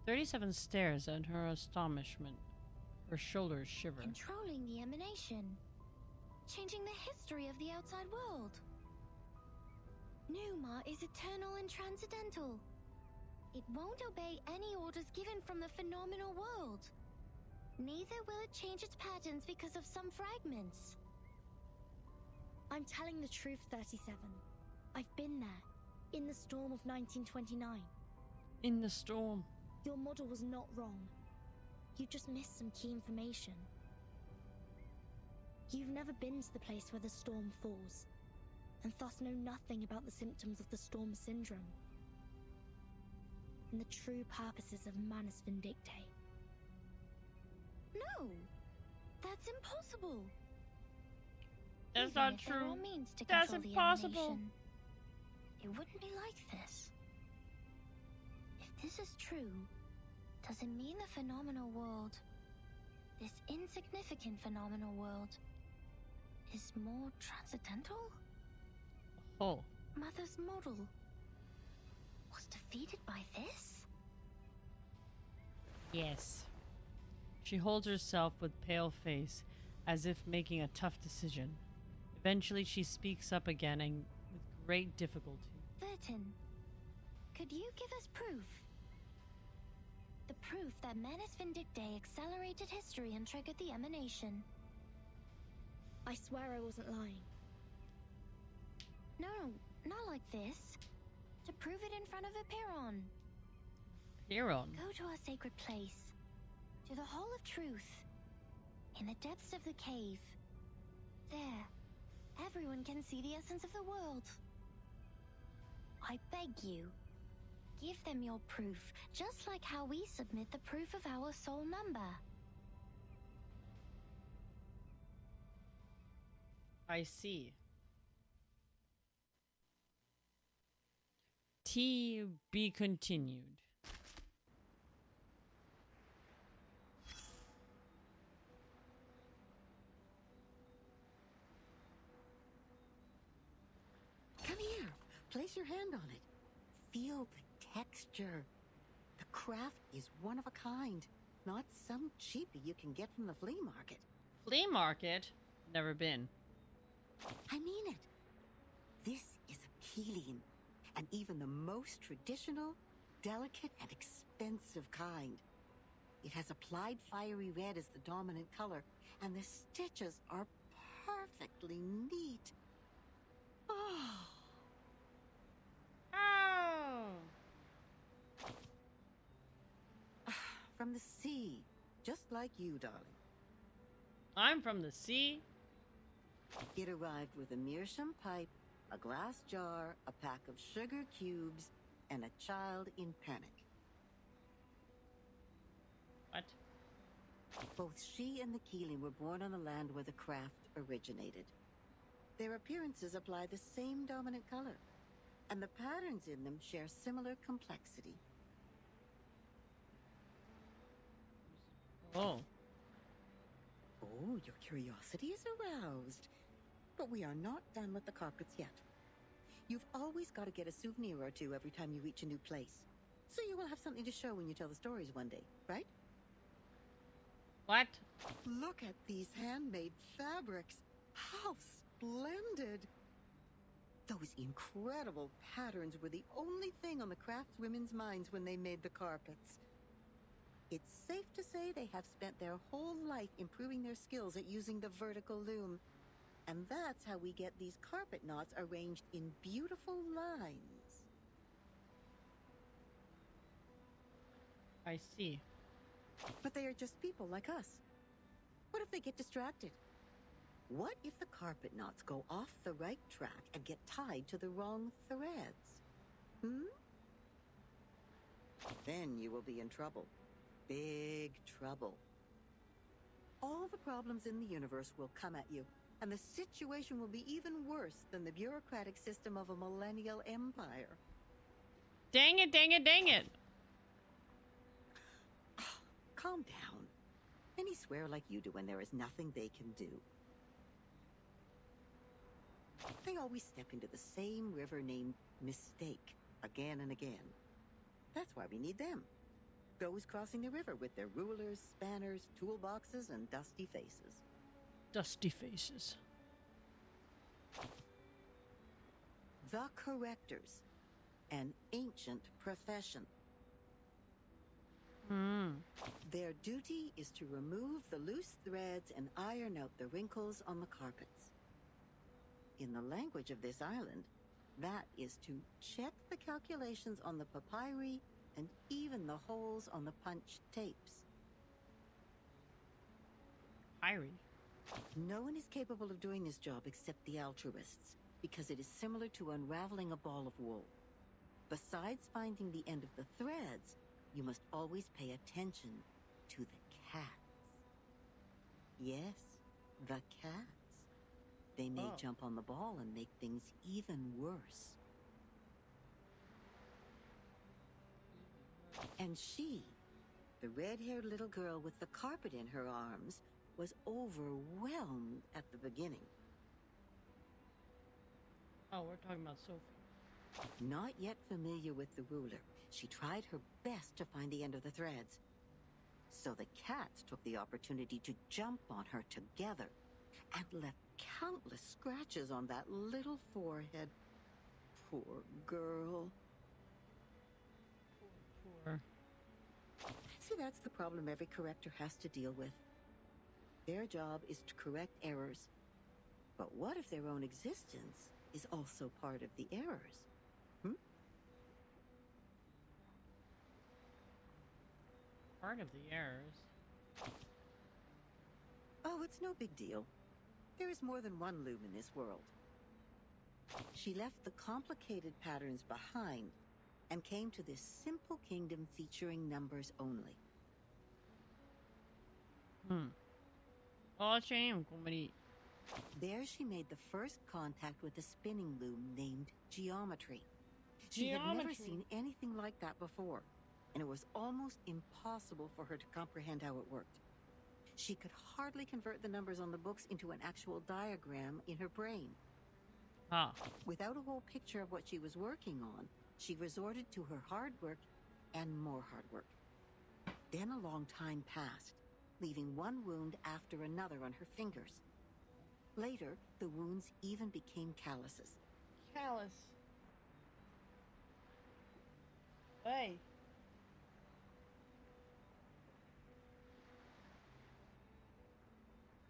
37 stares at her astonishment. Her shoulders shiver. Controlling the emanation. Changing the history of the outside world. Numa is eternal and transcendental. It won't obey any orders given from the phenomenal world. Neither will it change its patterns because of some fragments. I'm telling the truth, 37. I've been there, in the storm of 1929. In the storm. Your model was not wrong. You just missed some key information. You've never been to the place where the storm falls, and thus know nothing about the symptoms of the storm syndrome and the true purposes of Manus Vindicte. No! That's impossible! That's Even not if there are true. means to That's control the impossible. emanation, it wouldn't be like this. If this is true, does it mean the phenomenal world, this insignificant phenomenal world, is more transcendental? Oh. Mother's model was defeated by this? Yes. She holds herself with pale face, as if making a tough decision. Eventually she speaks up again, and with great difficulty. Vertin, could you give us proof? The proof that Manus Vindicte accelerated history and triggered the emanation. I swear I wasn't lying. No, not like this. To prove it in front of a Piron. Piron? Go to our sacred place. To the Hall of Truth. In the depths of the cave. There, everyone can see the essence of the world. I beg you, give them your proof, just like how we submit the proof of our soul number. I see. T be continued. Come here. Place your hand on it. Feel the texture. The craft is one of a kind, not some cheapie you can get from the flea market. Flea market? Never been. I mean it. This is a keeling, and even the most traditional, delicate, and expensive kind. It has applied fiery red as the dominant color, and the stitches are perfectly neat. Oh. From the sea, just like you, darling. I'm from the sea? It arrived with a meerschaum pipe, a glass jar, a pack of sugar cubes, and a child in panic. What? Both she and the Keeling were born on the land where the craft originated. Their appearances apply the same dominant color, and the patterns in them share similar complexity. Oh. Oh, your curiosity is aroused. But we are not done with the carpets yet. You've always got to get a souvenir or two every time you reach a new place. So you will have something to show when you tell the stories one day, right? What? Look at these handmade fabrics. How splendid! Those incredible patterns were the only thing on the craftswomen's minds when they made the carpets. It's safe to say they have spent their whole life improving their skills at using the vertical loom. And that's how we get these carpet knots arranged in beautiful lines. I see. But they are just people like us. What if they get distracted? What if the carpet knots go off the right track and get tied to the wrong threads? Then you will be in trouble. Big trouble. All the problems in the universe will come at you, and the situation will be even worse than the bureaucratic system of a millennial empire. Dang it, dang it, dang it. Calm down. Many swear like you do when there is nothing they can do. They always step into the same river named mistake again and again. That's why we need them. Those crossing the river with their rulers, spanners, toolboxes, and dusty faces. Dusty faces. The correctors. An ancient profession. Their duty is to remove the loose threads and iron out the wrinkles on the carpets. In the language of this island, that is to check the calculations on the papyri and even the holes on the punched tapes. Papyri? No one is capable of doing this job except the altruists, because it is similar to unraveling a ball of wool. Besides finding the end of the threads, you must always pay attention to the cats. Yes, the cats. They may jump on the ball and make things even worse. And she, the red-haired little girl with the carpet in her arms, was overwhelmed at the beginning. Oh, we're talking about Sophie. Not yet familiar with the ruler, she tried her best to find the end of the threads. So the cats took the opportunity to jump on her together and left countless scratches on that little forehead. Poor girl. Poor. See, that's the problem every corrector has to deal with. Their job is to correct errors. But what if their own existence is also part of the errors? Part of the errors. Oh, it's no big deal. There is more than one loom in this world. She left the complicated patterns behind and came to this simple kingdom featuring numbers only. There she made the first contact with a spinning loom named geometry. She had never seen anything like that before, and it was almost impossible for her to comprehend how it worked. She could hardly convert the numbers on the books into an actual diagram in her brain. Without a whole picture of what she was working on, she resorted to her hard work and more hard work. Then a long time passed, leaving one wound after another on her fingers. Later, the wounds even became calluses. Callus. Hey.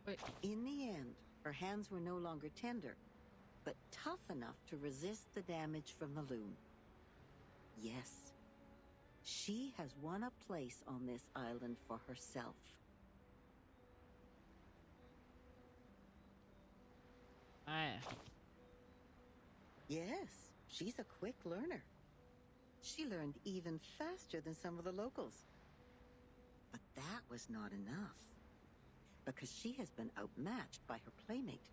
Wait. In the end, her hands were no longer tender, but tough enough to resist the damage from the loom. Yes, she has won a place on this island for herself. Yes, she's a quick learner. She learned even faster than some of the locals. But that was not enough, because she has been outmatched by her playmate,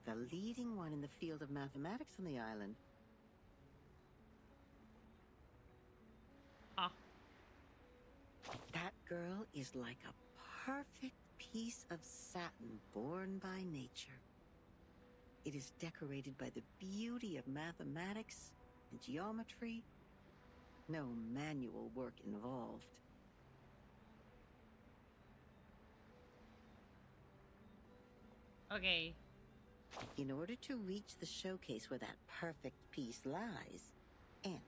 the leading one in the field of mathematics on the island. That girl is like a perfect piece of satin born by nature. It is decorated by the beauty of mathematics and geometry. No manual work involved. Okay. In order to reach the showcase where that perfect piece lies, and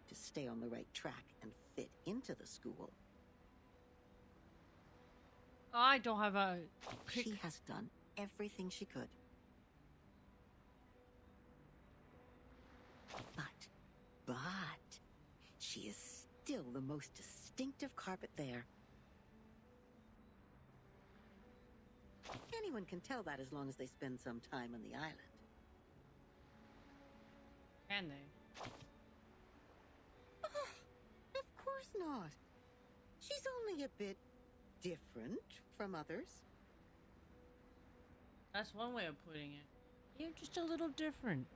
to stay on the right track and fit into the school, I don't have a... She has done everything she could. But, she is still the most distinctive carpet there. Anyone can tell that as long as they spend some time on the island. Can they? Of course not. She's only a bit different from others. That's one way of putting it. You're just a little different.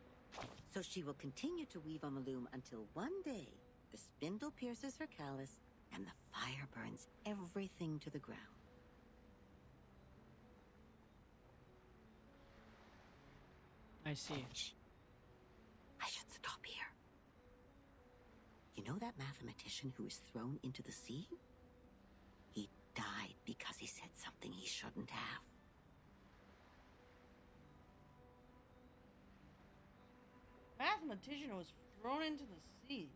So she will continue to weave on the loom until one day the spindle pierces her callus and the fire burns everything to the ground. I see. Shh. I should stop here. You know that mathematician who was thrown into the sea? He died because he said something he shouldn't have. Mathematician was thrown into the sea.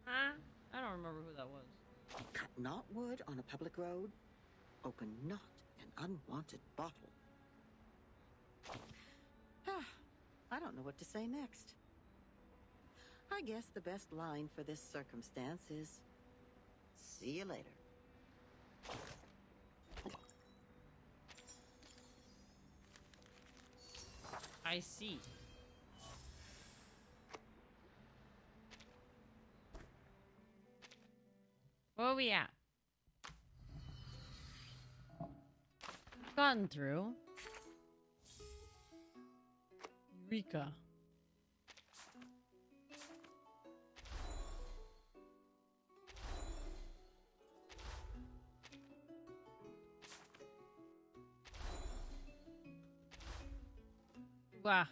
Huh? I don't remember who that was. Cut not wood on a public road. Open not an unwanted bottle. I don't know what to say next. I guess the best line for this circumstance is, see you later. I see. Where are we at? Gone through. Eureka. Wow.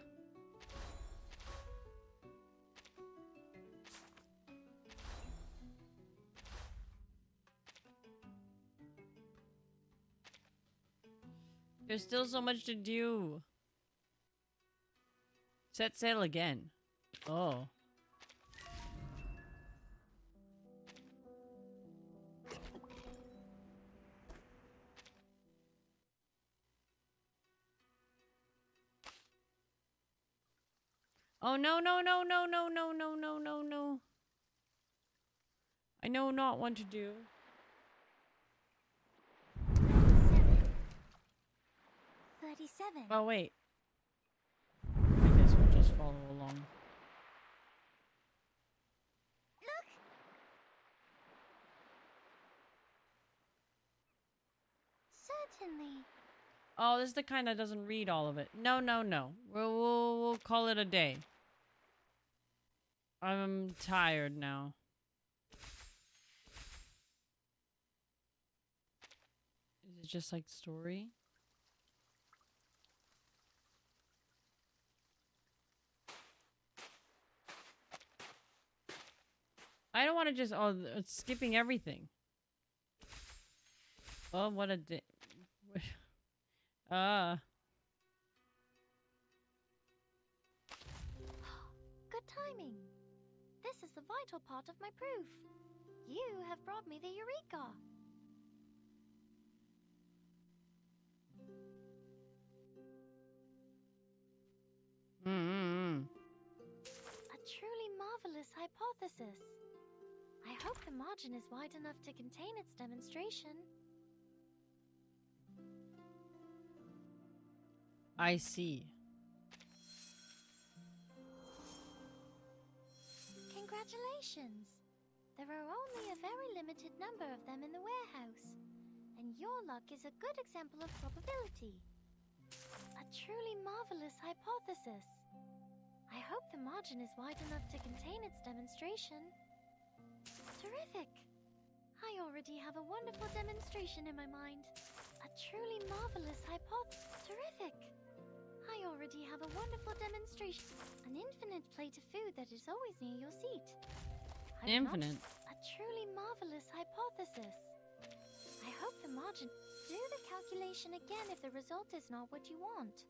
There's still so much to do. Set sail again. Oh. Oh no no no no no no no no no no. I know not what to do. 37. Oh wait. I guess we'll just follow along. Look! Certainly. Oh, this is the kind that doesn't read all of it. No, no, no. We'll call it a day. I'm tired now. Is it just like story? I don't want to just... Oh, it's skipping everything. Oh, what a day. Good timing. This is the vital part of my proof. You have brought me the Eureka. A truly marvelous hypothesis. I hope the margin is wide enough to contain its demonstration. I see. Congratulations! There are only a very limited number of them in the warehouse, and your luck is a good example of probability. A truly marvelous hypothesis. I hope the margin is wide enough to contain its demonstration. Terrific! I already have a wonderful demonstration in my mind. A A truly marvelous hypothesis. Terrific. I already have a wonderful demonstration. An infinite plate of food that is always near your seat. Infinite. A truly marvelous hypothesis. I hope the margin. Do the calculation again if the result is not what you want.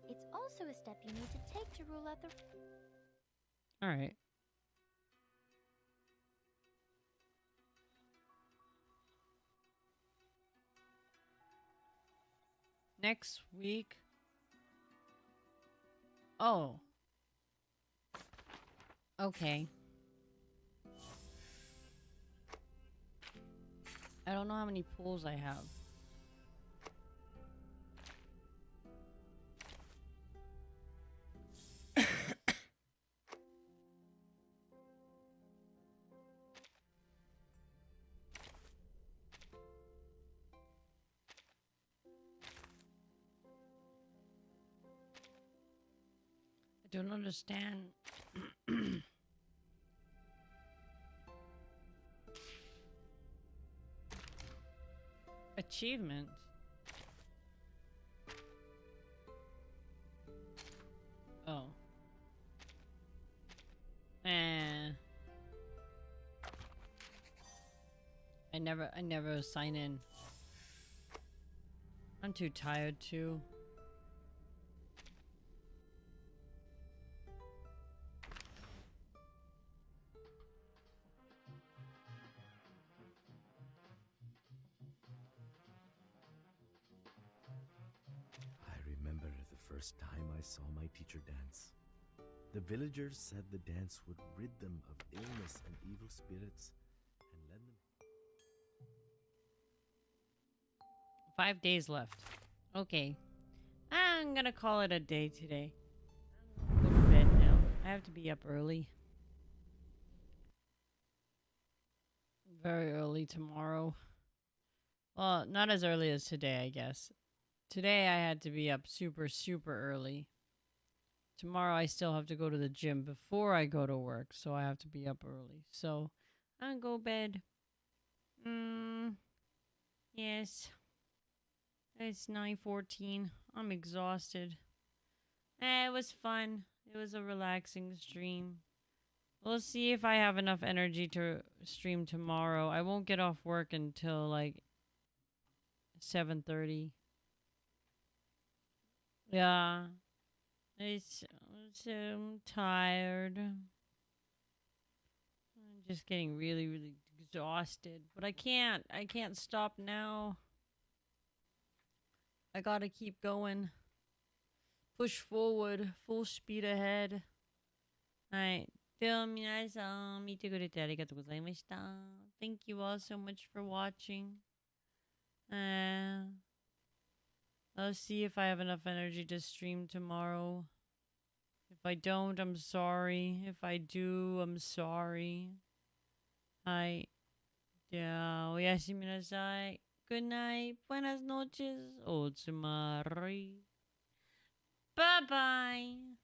It's also a step you need to take to rule out the... Alright. Next week. Oh. Okay. I don't know how many pools I have. I don't understand. Achievement. Oh. I never sign in. I'm too tired too. First time I saw my teacher dance. The villagers said the dance would rid them of illness and evil spirits and lend them... 5 days left. Okay. I'm gonna call it a day today. I'm gonna go to bed now. I have to be up early. Very early tomorrow. Well, not as early as today, I guess. Today I had to be up super early. Tomorrow I still have to go to the gym before I go to work, so I have to be up early. So I'll go to bed. Yes. It's 9:14. I'm exhausted. It was fun. It was a relaxing stream. We'll see if I have enough energy to stream tomorrow. I won't get off work until like 7:30. Yeah, I'm tired. I'm just getting really exhausted, but I can't stop now. I gotta keep going. Push forward, full speed ahead. Alright, では皆さん見てくれてありがとうございました。Thank you all so much for watching. I'll see if I have enough energy to stream tomorrow. If I don't, I'm sorry. If I do, I'm sorry. Hi. Yeah, おやすみなさい. Good night. Buenas noches. Otsumari. Bye-bye.